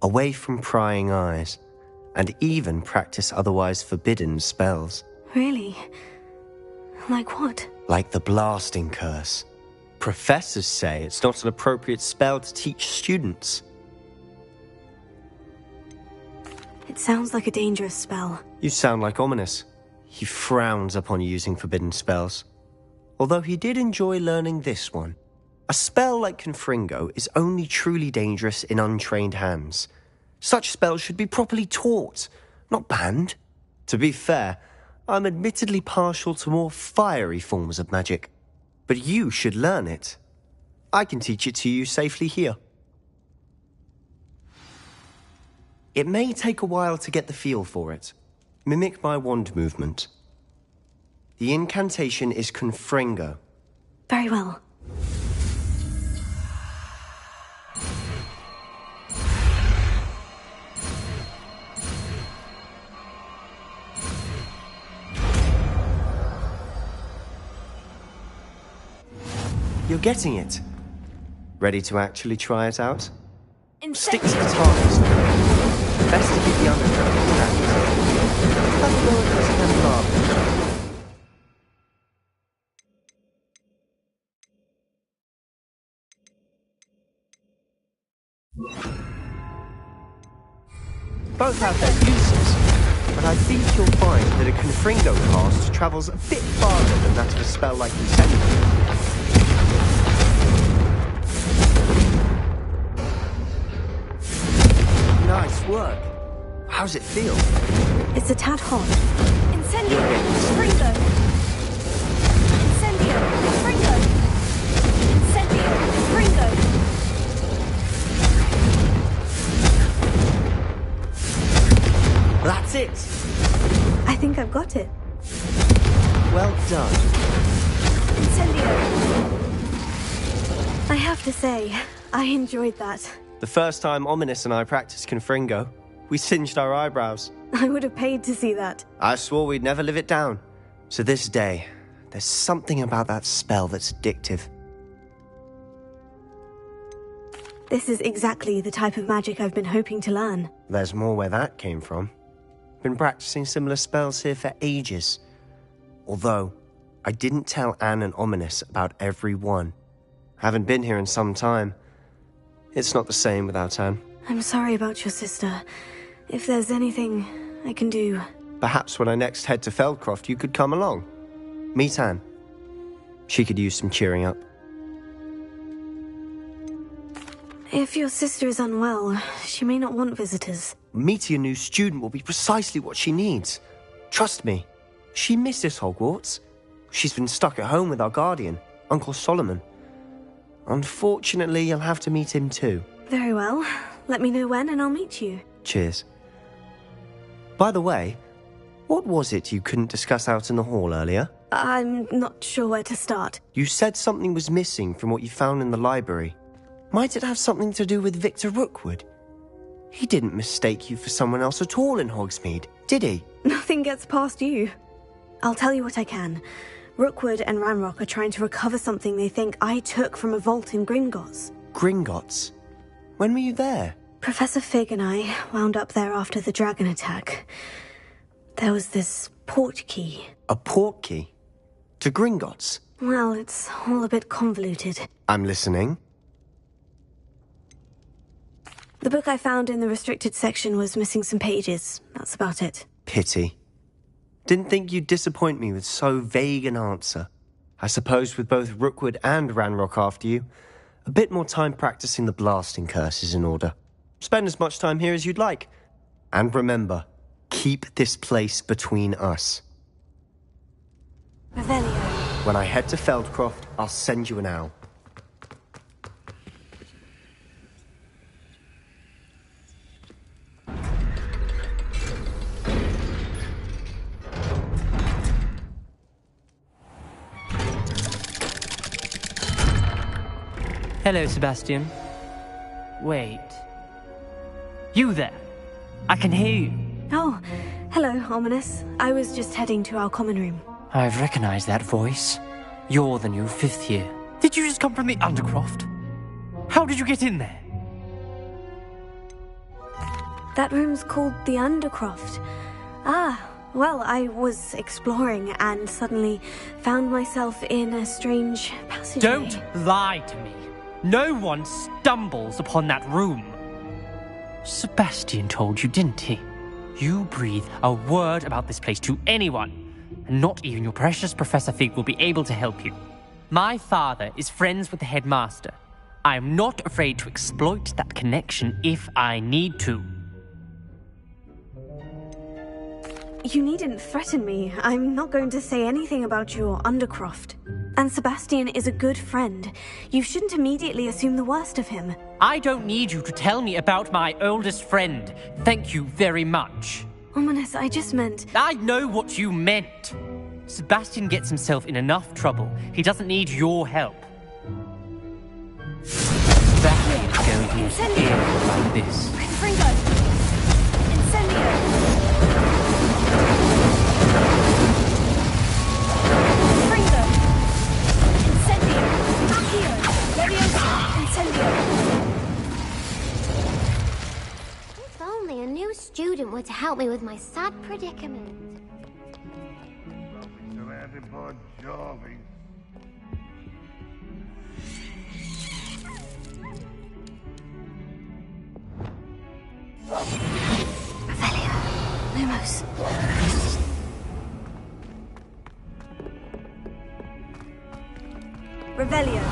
away from prying eyes, and even practice otherwise forbidden spells. Really? Like what? Like the blasting curse. Professors say it's not an appropriate spell to teach students. It sounds like a dangerous spell. You sound like Ominis. He frowns upon using forbidden spells. Although he did enjoy learning this one. A spell like Confringo is only truly dangerous in untrained hands. Such spells should be properly taught, not banned. To be fair, I'm admittedly partial to more fiery forms of magic. But you should learn it. I can teach it to you safely here. It may take a while to get the feel for it. Mimic my wand movement. The incantation is Confringo. Very well. You're getting it. Ready to actually try it out? Stick to the target. Best to keep the underground intact. Have a go at this Both have their uses, but I think you'll find that a Confringo cast travels a bit farther than that of a spell like Incendio. Nice work. How's it feel? It's a tad hot. Incendio! Confringo! Incendio! Confringo! Incendio! Confringo! That's it! I think I've got it. Well done. Incendio! I have to say, I enjoyed that. The first time Ominis and I practiced Confringo, we singed our eyebrows. I would have paid to see that. I swore we'd never live it down. To this day, there's something about that spell that's addictive. This is exactly the type of magic I've been hoping to learn. There's more where that came from. Been practicing similar spells here for ages. Although, I didn't tell Anne and Ominis about every one. Haven't been here in some time. It's not the same without Anne. I'm sorry about your sister. If there's anything I can do... Perhaps when I next head to Feldcroft, you could come along. Meet Anne. She could use some cheering up. If your sister is unwell, she may not want visitors. Meeting a new student will be precisely what she needs. Trust me. She misses Hogwarts. She's been stuck at home with our guardian, Uncle Solomon. Unfortunately, you'll have to meet him too. Very well. Let me know when and I'll meet you. Cheers. By the way, what was it you couldn't discuss out in the hall earlier? I'm not sure where to start. You said something was missing from what you found in the library. Might it have something to do with Victor Rookwood? He didn't mistake you for someone else at all in Hogsmeade, did he? Nothing gets past you. I'll tell you what I can. Rookwood and Ranrock are trying to recover something they think I took from a vault in Gringotts. Gringotts? When were you there? Professor Fig and I wound up there after the dragon attack. There was this port key. A port key? To Gringotts? Well, it's all a bit convoluted. I'm listening. The book I found in the restricted section was missing some pages. That's about it. Pity. Didn't think you'd disappoint me with so vague an answer. I suppose with both Rookwood and Ranrock after you, a bit more time practicing the blasting curse is in order. Spend as much time here as you'd like. And remember, keep this place between us. Revelio. When I head to Feldcroft, I'll send you an owl. Hello, Sebastian. Wait. You there? I can hear you. Oh, hello, Ominous. I was just heading to our common room. I've recognized that voice. You're the new 5th year. Did you just come from the Undercroft? How did you get in there? That room's called the Undercroft. Ah, well, I was exploring and suddenly found myself in a strange passageway. Don't lie to me. No one stumbles upon that room. Sebastian told you, didn't he? You breathe a word about this place to anyone, and not even your precious Professor Fig will be able to help you. My father is friends with the headmaster. I am not afraid to exploit that connection if I need to. You needn't threaten me. I'm not going to say anything about your Undercroft. And Sebastian is a good friend. You shouldn't immediately assume the worst of him. I don't need you to tell me about my oldest friend. Thank you very much. Ominous, I just meant... I know what you meant. Sebastian gets himself in enough trouble. He doesn't need your help. That ain't going to end like this. Fringo! Incendio! Fringo! Incendio! Accio! Leviosa! Incendio! If only a new student were to help me with my sad predicament. Revelio. Lumos. Revelio.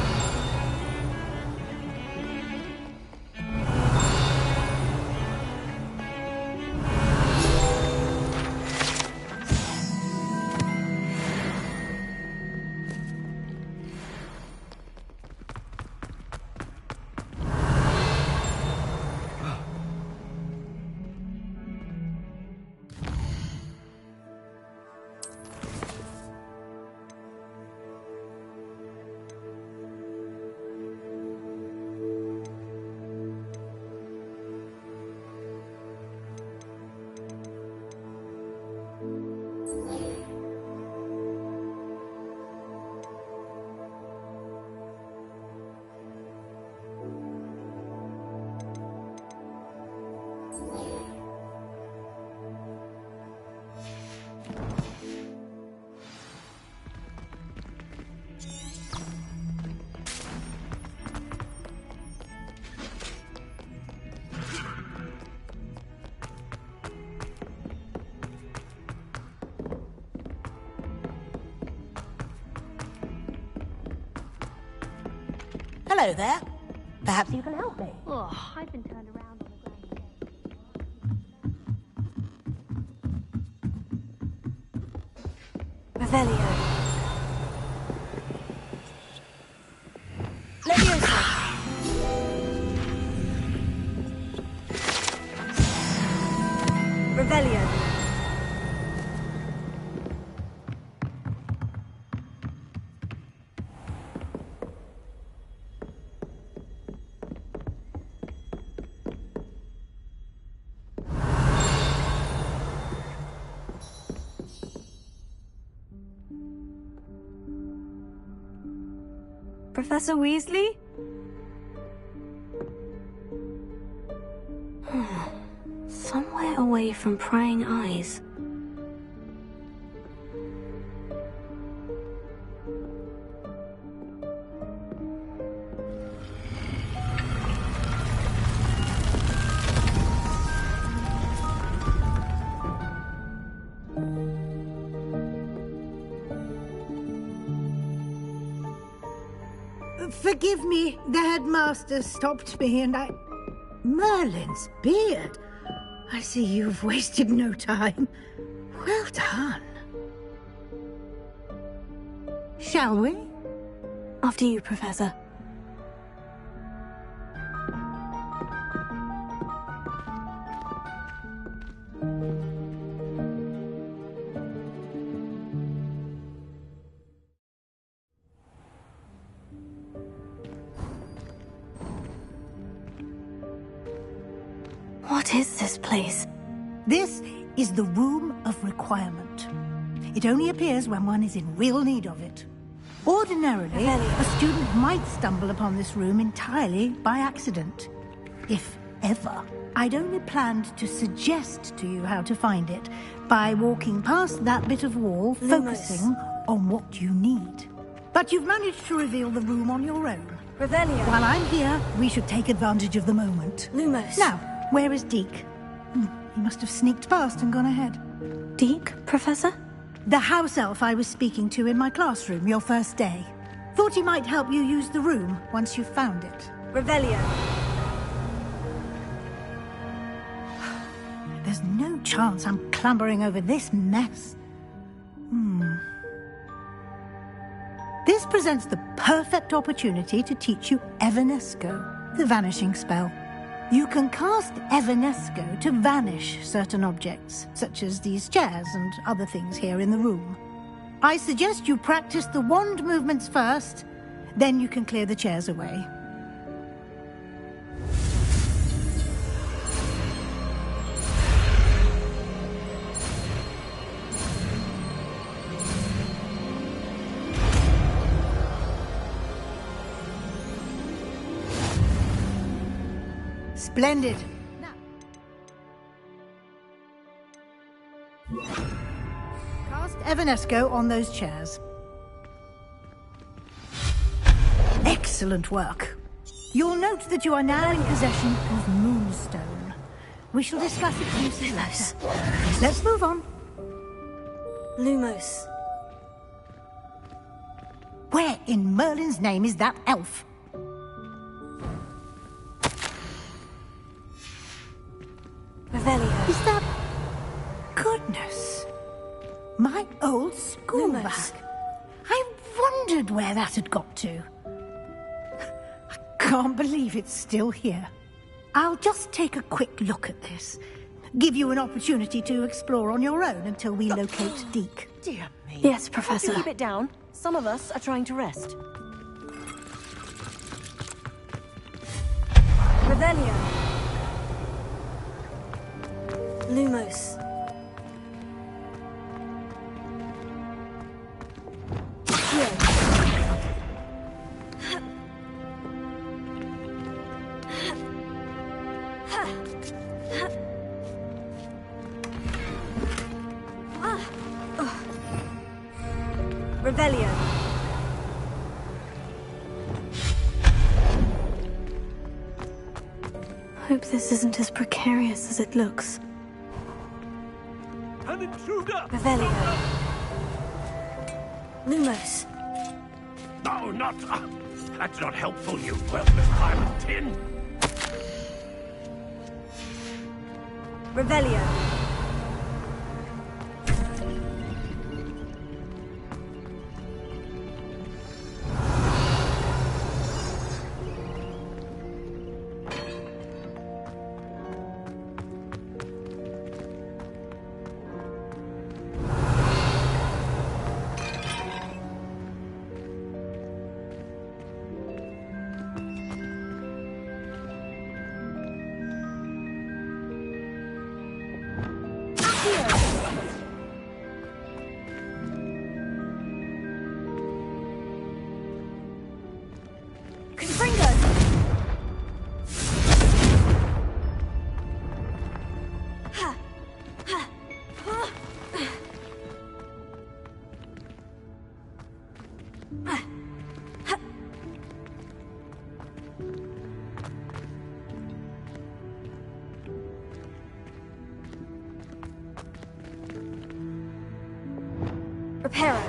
Hello there. Perhaps you can help me. Oh, I've been turned around on the ground. Revelio. Leviosa! Revelio. Professor Weasley? Somewhere away from prying eyes. Forgive me, the headmaster stopped me and I... Merlin's beard. I see you've wasted no time. Well done. Shall we? After you, Professor. What is this place? This is the Room of Requirement. It only appears when one is in real need of it. Ordinarily, a student might stumble upon this room entirely by accident. If ever. I'd only planned to suggest to you how to find it by walking past that bit of wall, focusing on what you need. But you've managed to reveal the room on your own. Revelio. While I'm here, we should take advantage of the moment. Lumos. Now, where is Deke? He must have sneaked past and gone ahead. Deke, Professor? The house elf I was speaking to in my classroom your first day. Thought he might help you use the room once you've found it. Revelio. There's no chance I'm clambering over this mess. This presents the perfect opportunity to teach you Evanesco, the vanishing spell. You can cast Evanesco to vanish certain objects, such as these chairs and other things here in the room. I suggest you practice the wand movements first, then you can clear the chairs away. Splendid. Cast Evanesco on those chairs. Excellent work. You'll note that you are now in possession of Moonstone. We shall discuss its uses later. Let's move on. Lumos. Where in Merlin's name is that elf? Revelio. Is that... Goodness. My old school Lumos. bag. I wondered where that had got to. I can't believe it's still here. I'll just take a quick look at this. Give you an opportunity to explore on your own until we locate Deke. Dear me. Yes, Professor. Keep it down. Some of us are trying to rest. Revelio. Lumos. Revelio. Hope this isn't as precarious as it looks. An intruder! Revelio. Lumos. No, not... that's not helpful, you worthless pile of tin! Revelio. Hera.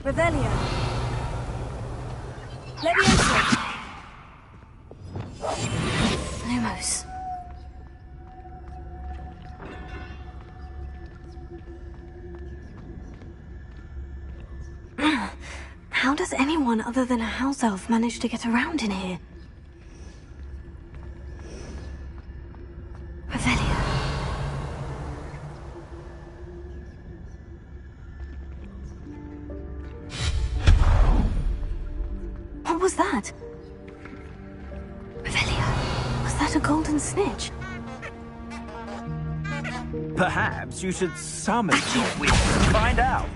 Revelio. Leviosa. Lumos. How does anyone other than a house elf manage to get around in here? Revelio. What was that? Revelio, was that a golden snitch? Perhaps you should summon your witch to find out.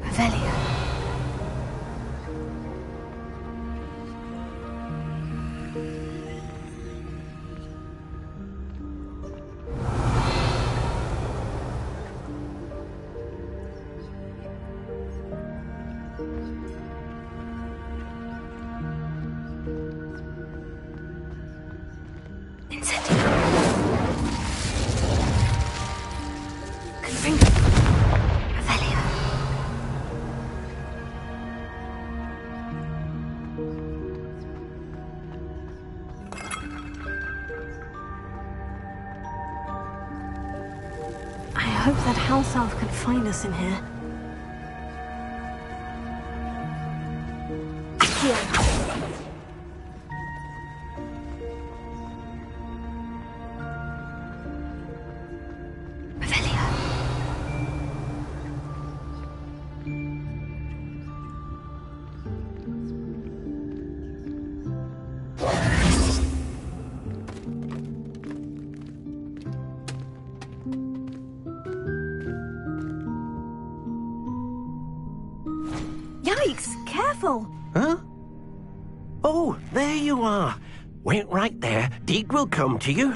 Revelio. I hope that house elf can find us in here. Yikes! Careful! Huh? Oh, there you are. Wait right there. Deek will come to you.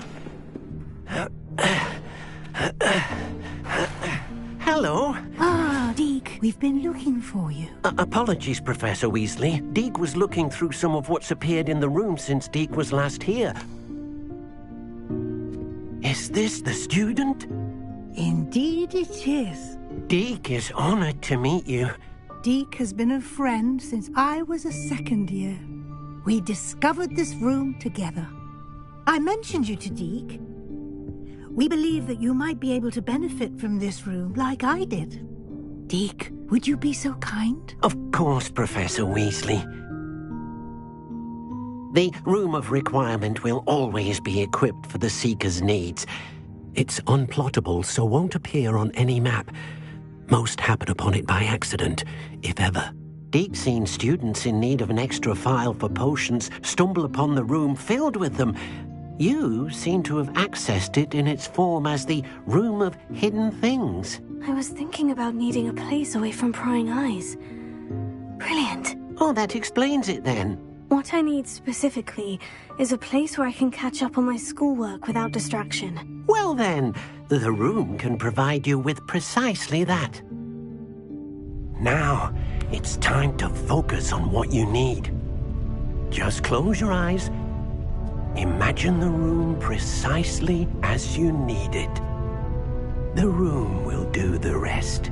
Hello. Ah, Deek, we've been looking for you. Apologies, Professor Weasley. Deek was looking through some of what's appeared in the room since Deek was last here. Is this the student? Indeed it is. Deek is honored to meet you. Deek has been a friend since I was a second year. We discovered this room together. I mentioned you to Deek. We believe that you might be able to benefit from this room like I did. Deek, would you be so kind? Of course, Professor Weasley. The Room of Requirement will always be equipped for the Seeker's needs. It's unplottable, so won't appear on any map. Most happen upon it by accident, if ever. Deek's seen students in need of an extra file for potions stumble upon the room filled with them. You seem to have accessed it in its form as the Room of Hidden Things. I was thinking about needing a place away from prying eyes. Brilliant. Oh, that explains it then. What I need specifically is a place where I can catch up on my schoolwork without distraction. Well then, the room can provide you with precisely that. Now, it's time to focus on what you need. Just close your eyes. Imagine the room precisely as you need it. The room will do the rest.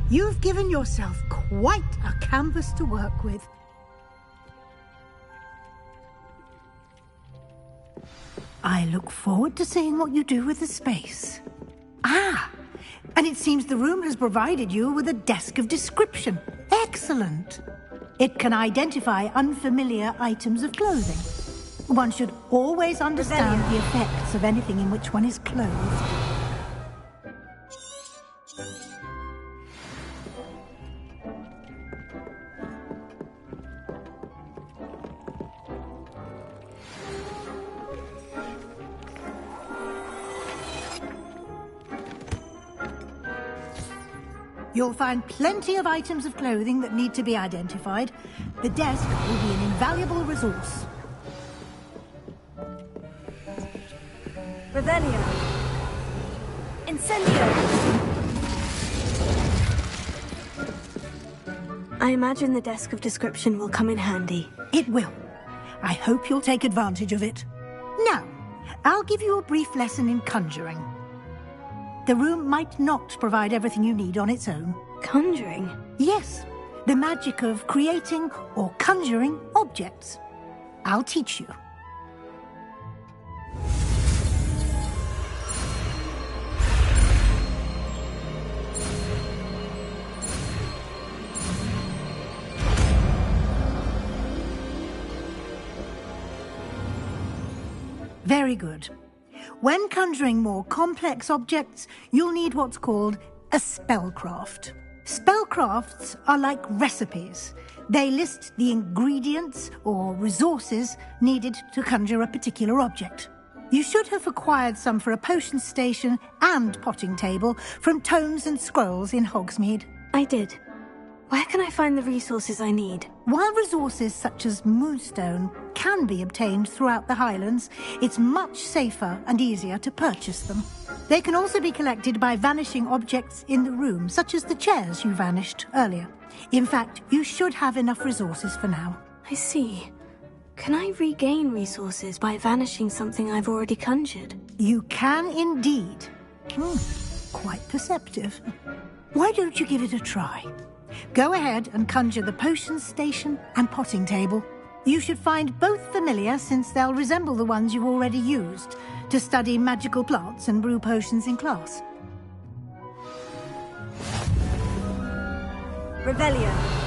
You've given yourself quite a canvas to work with. I look forward to seeing what you do with the space. Ah, and it seems the room has provided you with a desk of description. Excellent. It can identify unfamiliar items of clothing. One should always understand the effects of anything in which one is clothed. You'll find plenty of items of clothing that need to be identified. The desk will be an invaluable resource. Revelio. Incendio. I imagine the desk of description will come in handy. It will. I hope you'll take advantage of it. Now, I'll give you a brief lesson in conjuring. The room might not provide everything you need on its own. Conjuring? Yes, the magic of creating or conjuring objects. I'll teach you. Very good. When conjuring more complex objects, you'll need what's called a spellcraft. Spellcrafts are like recipes. They list the ingredients or resources needed to conjure a particular object. You should have acquired some for a potion station and potting table from tomes and scrolls in Hogsmeade. I did. Where can I find the resources I need? While resources such as moonstone can be obtained throughout the Highlands, it's much safer and easier to purchase them. They can also be collected by vanishing objects in the room, such as the chairs you vanished earlier. In fact, you should have enough resources for now. I see. Can I regain resources by vanishing something I've already conjured? You can indeed. Quite perceptive. Why don't you give it a try? Go ahead and conjure the potion station and potting table. You should find both familiar, since they'll resemble the ones you've already used to study magical plants and brew potions in class. Revelio.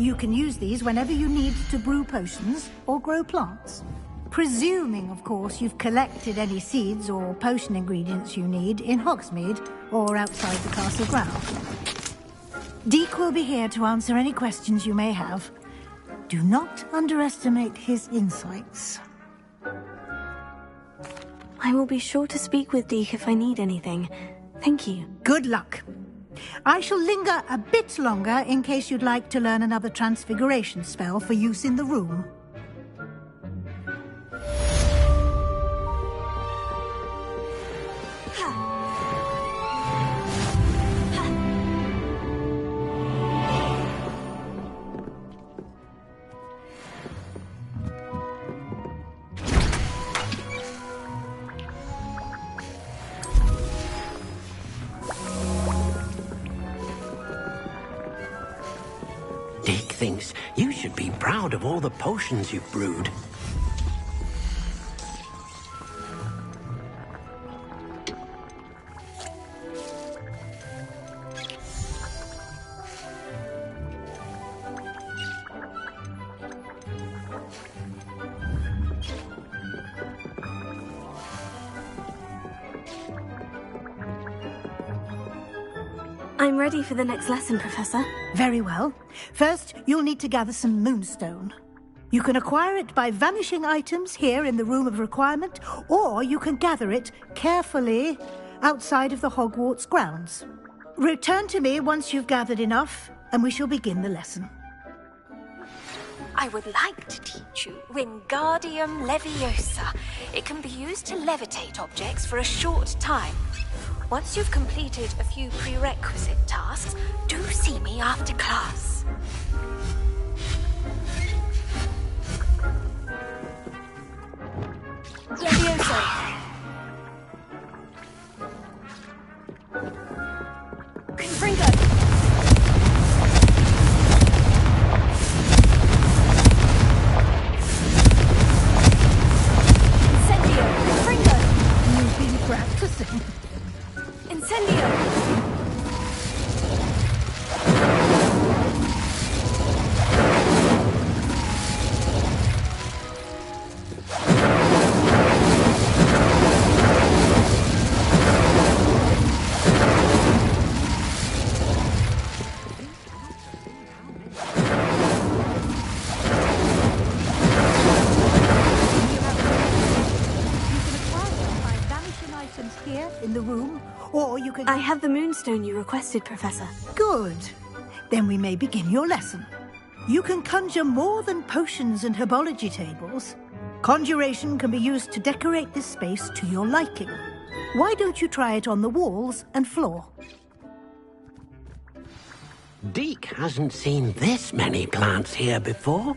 You can use these whenever you need to brew potions or grow plants. Presuming, of course, you've collected any seeds or potion ingredients you need in Hogsmeade or outside the castle grounds. Deek will be here to answer any questions you may have. Do not underestimate his insights. I will be sure to speak with Deek if I need anything. Thank you. Good luck. I shall linger a bit longer in case you'd like to learn another transfiguration spell for use in the room. Deek thinks you should be proud of all the potions you've brewed. I'm ready for the next lesson, Professor. Very well. First, you'll need to gather some moonstone. You can acquire it by vanishing items here in the Room of Requirement, or you can gather it carefully outside of the Hogwarts grounds. Return to me once you've gathered enough, and we shall begin the lesson. I would like to teach you Wingardium Leviosa. It can be used to levitate objects for a short time. Once you've completed a few prerequisite tasks, do see me after class. Leviosa! Confringo! Incendio! Confringo! You've been practicing. Incendio! I have the moonstone you requested, Professor. Good. Then we may begin your lesson. You can conjure more than potions and herbology tables. Conjuration can be used to decorate this space to your liking. Why don't you try it on the walls and floor? Deek hasn't seen this many plants here before.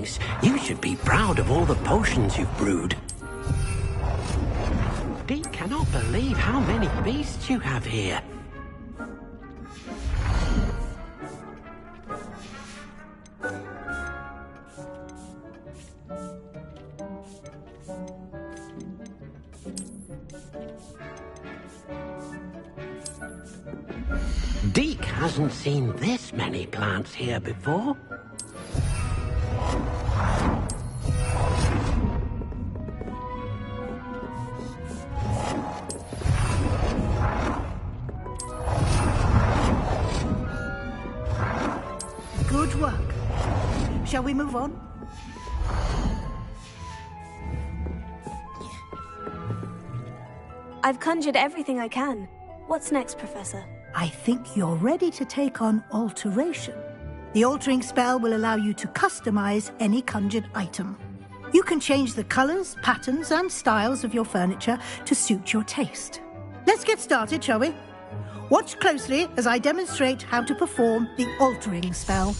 thanks. You should be proud of all the potions you've brewed. Deek cannot believe how many beasts you have here. Deek hasn't seen this many plants here before. Good work. Shall we move on? I've conjured everything I can. What's next, Professor? I think you're ready to take on alteration. The altering spell will allow you to customize any conjured item. You can change the colors, patterns, and styles of your furniture to suit your taste. Let's get started, shall we? Watch closely as I demonstrate how to perform the altering spell.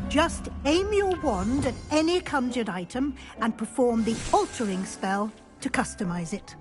Just aim your wand at any conjured item and perform the altering spell to customize it.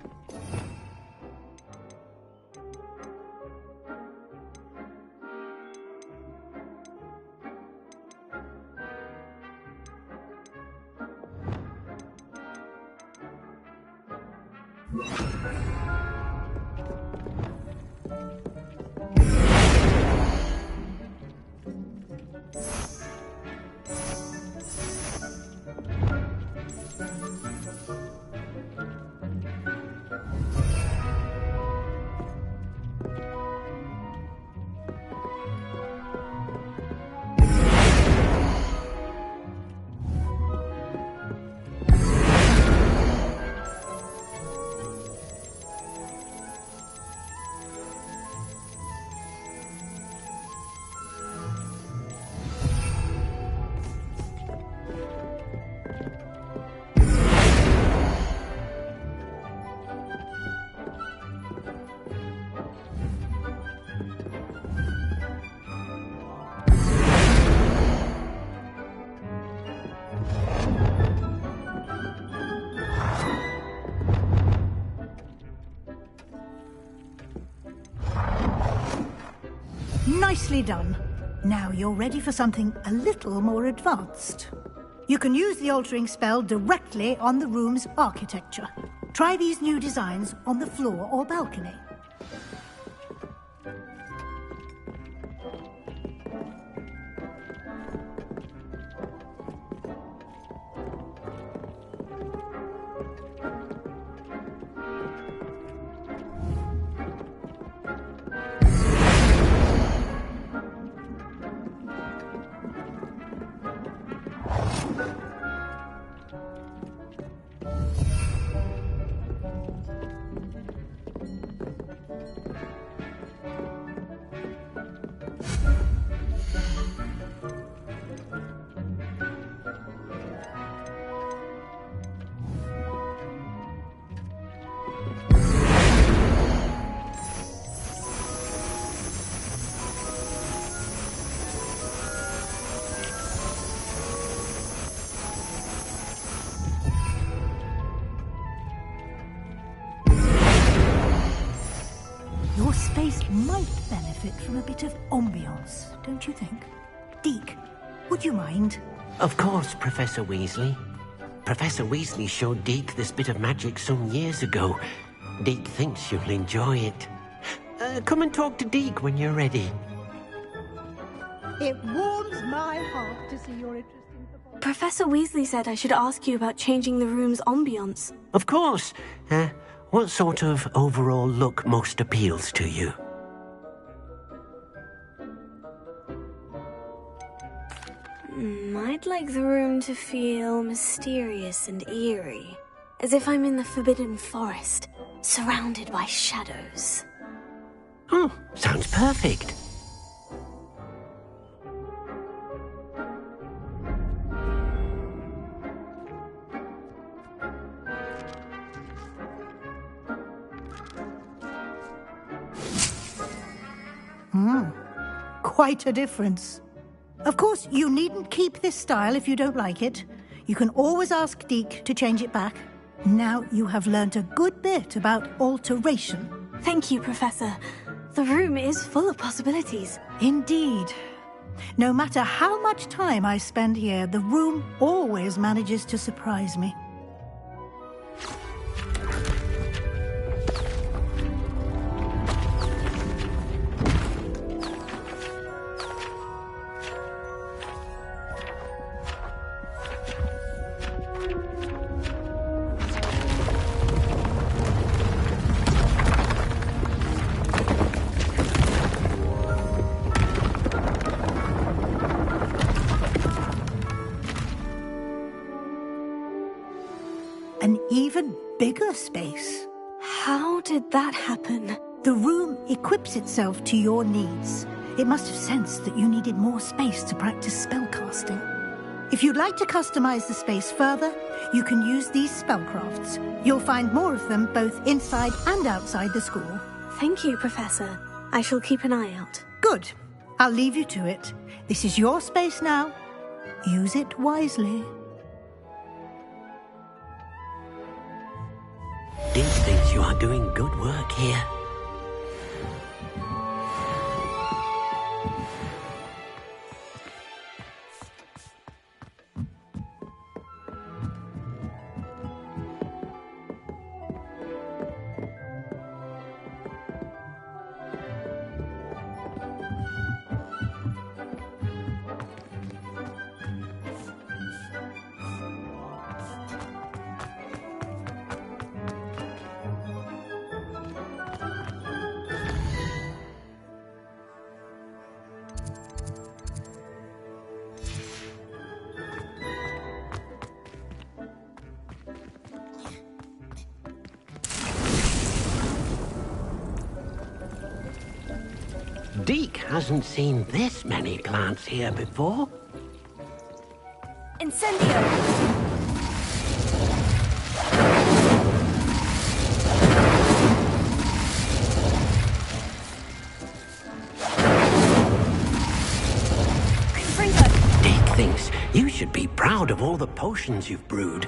Nicely done. Now you're ready for something a little more advanced. You can use the altering spell directly on the room's architecture. Try these new designs on the floor or balcony. Your space might benefit from a bit of ambiance, don't you think? Deek, would you mind? Of course, Professor Weasley. Professor Weasley showed Deek this bit of magic some years ago. Deek thinks you'll enjoy it. Come and talk to Deek when you're ready. It warms my heart to see your interest in... Professor Weasley said I should ask you about changing the room's ambiance. Of course. What sort of overall look most appeals to you? I'd like the room to feel mysterious and eerie, as if I'm in the Forbidden Forest, surrounded by shadows. Oh, sounds perfect. Quite a difference. Of course, you needn't keep this style if you don't like it. You can always ask Deke to change it back. Now you have learnt a good bit about alteration. Thank you, Professor. The room is full of possibilities. Indeed. No matter how much time I spend here, the room always manages to surprise me. An even bigger space. How did that happen? The room equips itself to your needs. It must have sensed that you needed more space to practice spellcasting. If you'd like to customize the space further, you can use these spellcrafts. You'll find more of them both inside and outside the school. Thank you, Professor. I shall keep an eye out. Good. I'll leave you to it. This is your space now. Use it wisely. Deke thinks you are doing good work here. Deke hasn't seen this many plants here before. Incendio! Deke thinks you should be proud of all the potions you've brewed.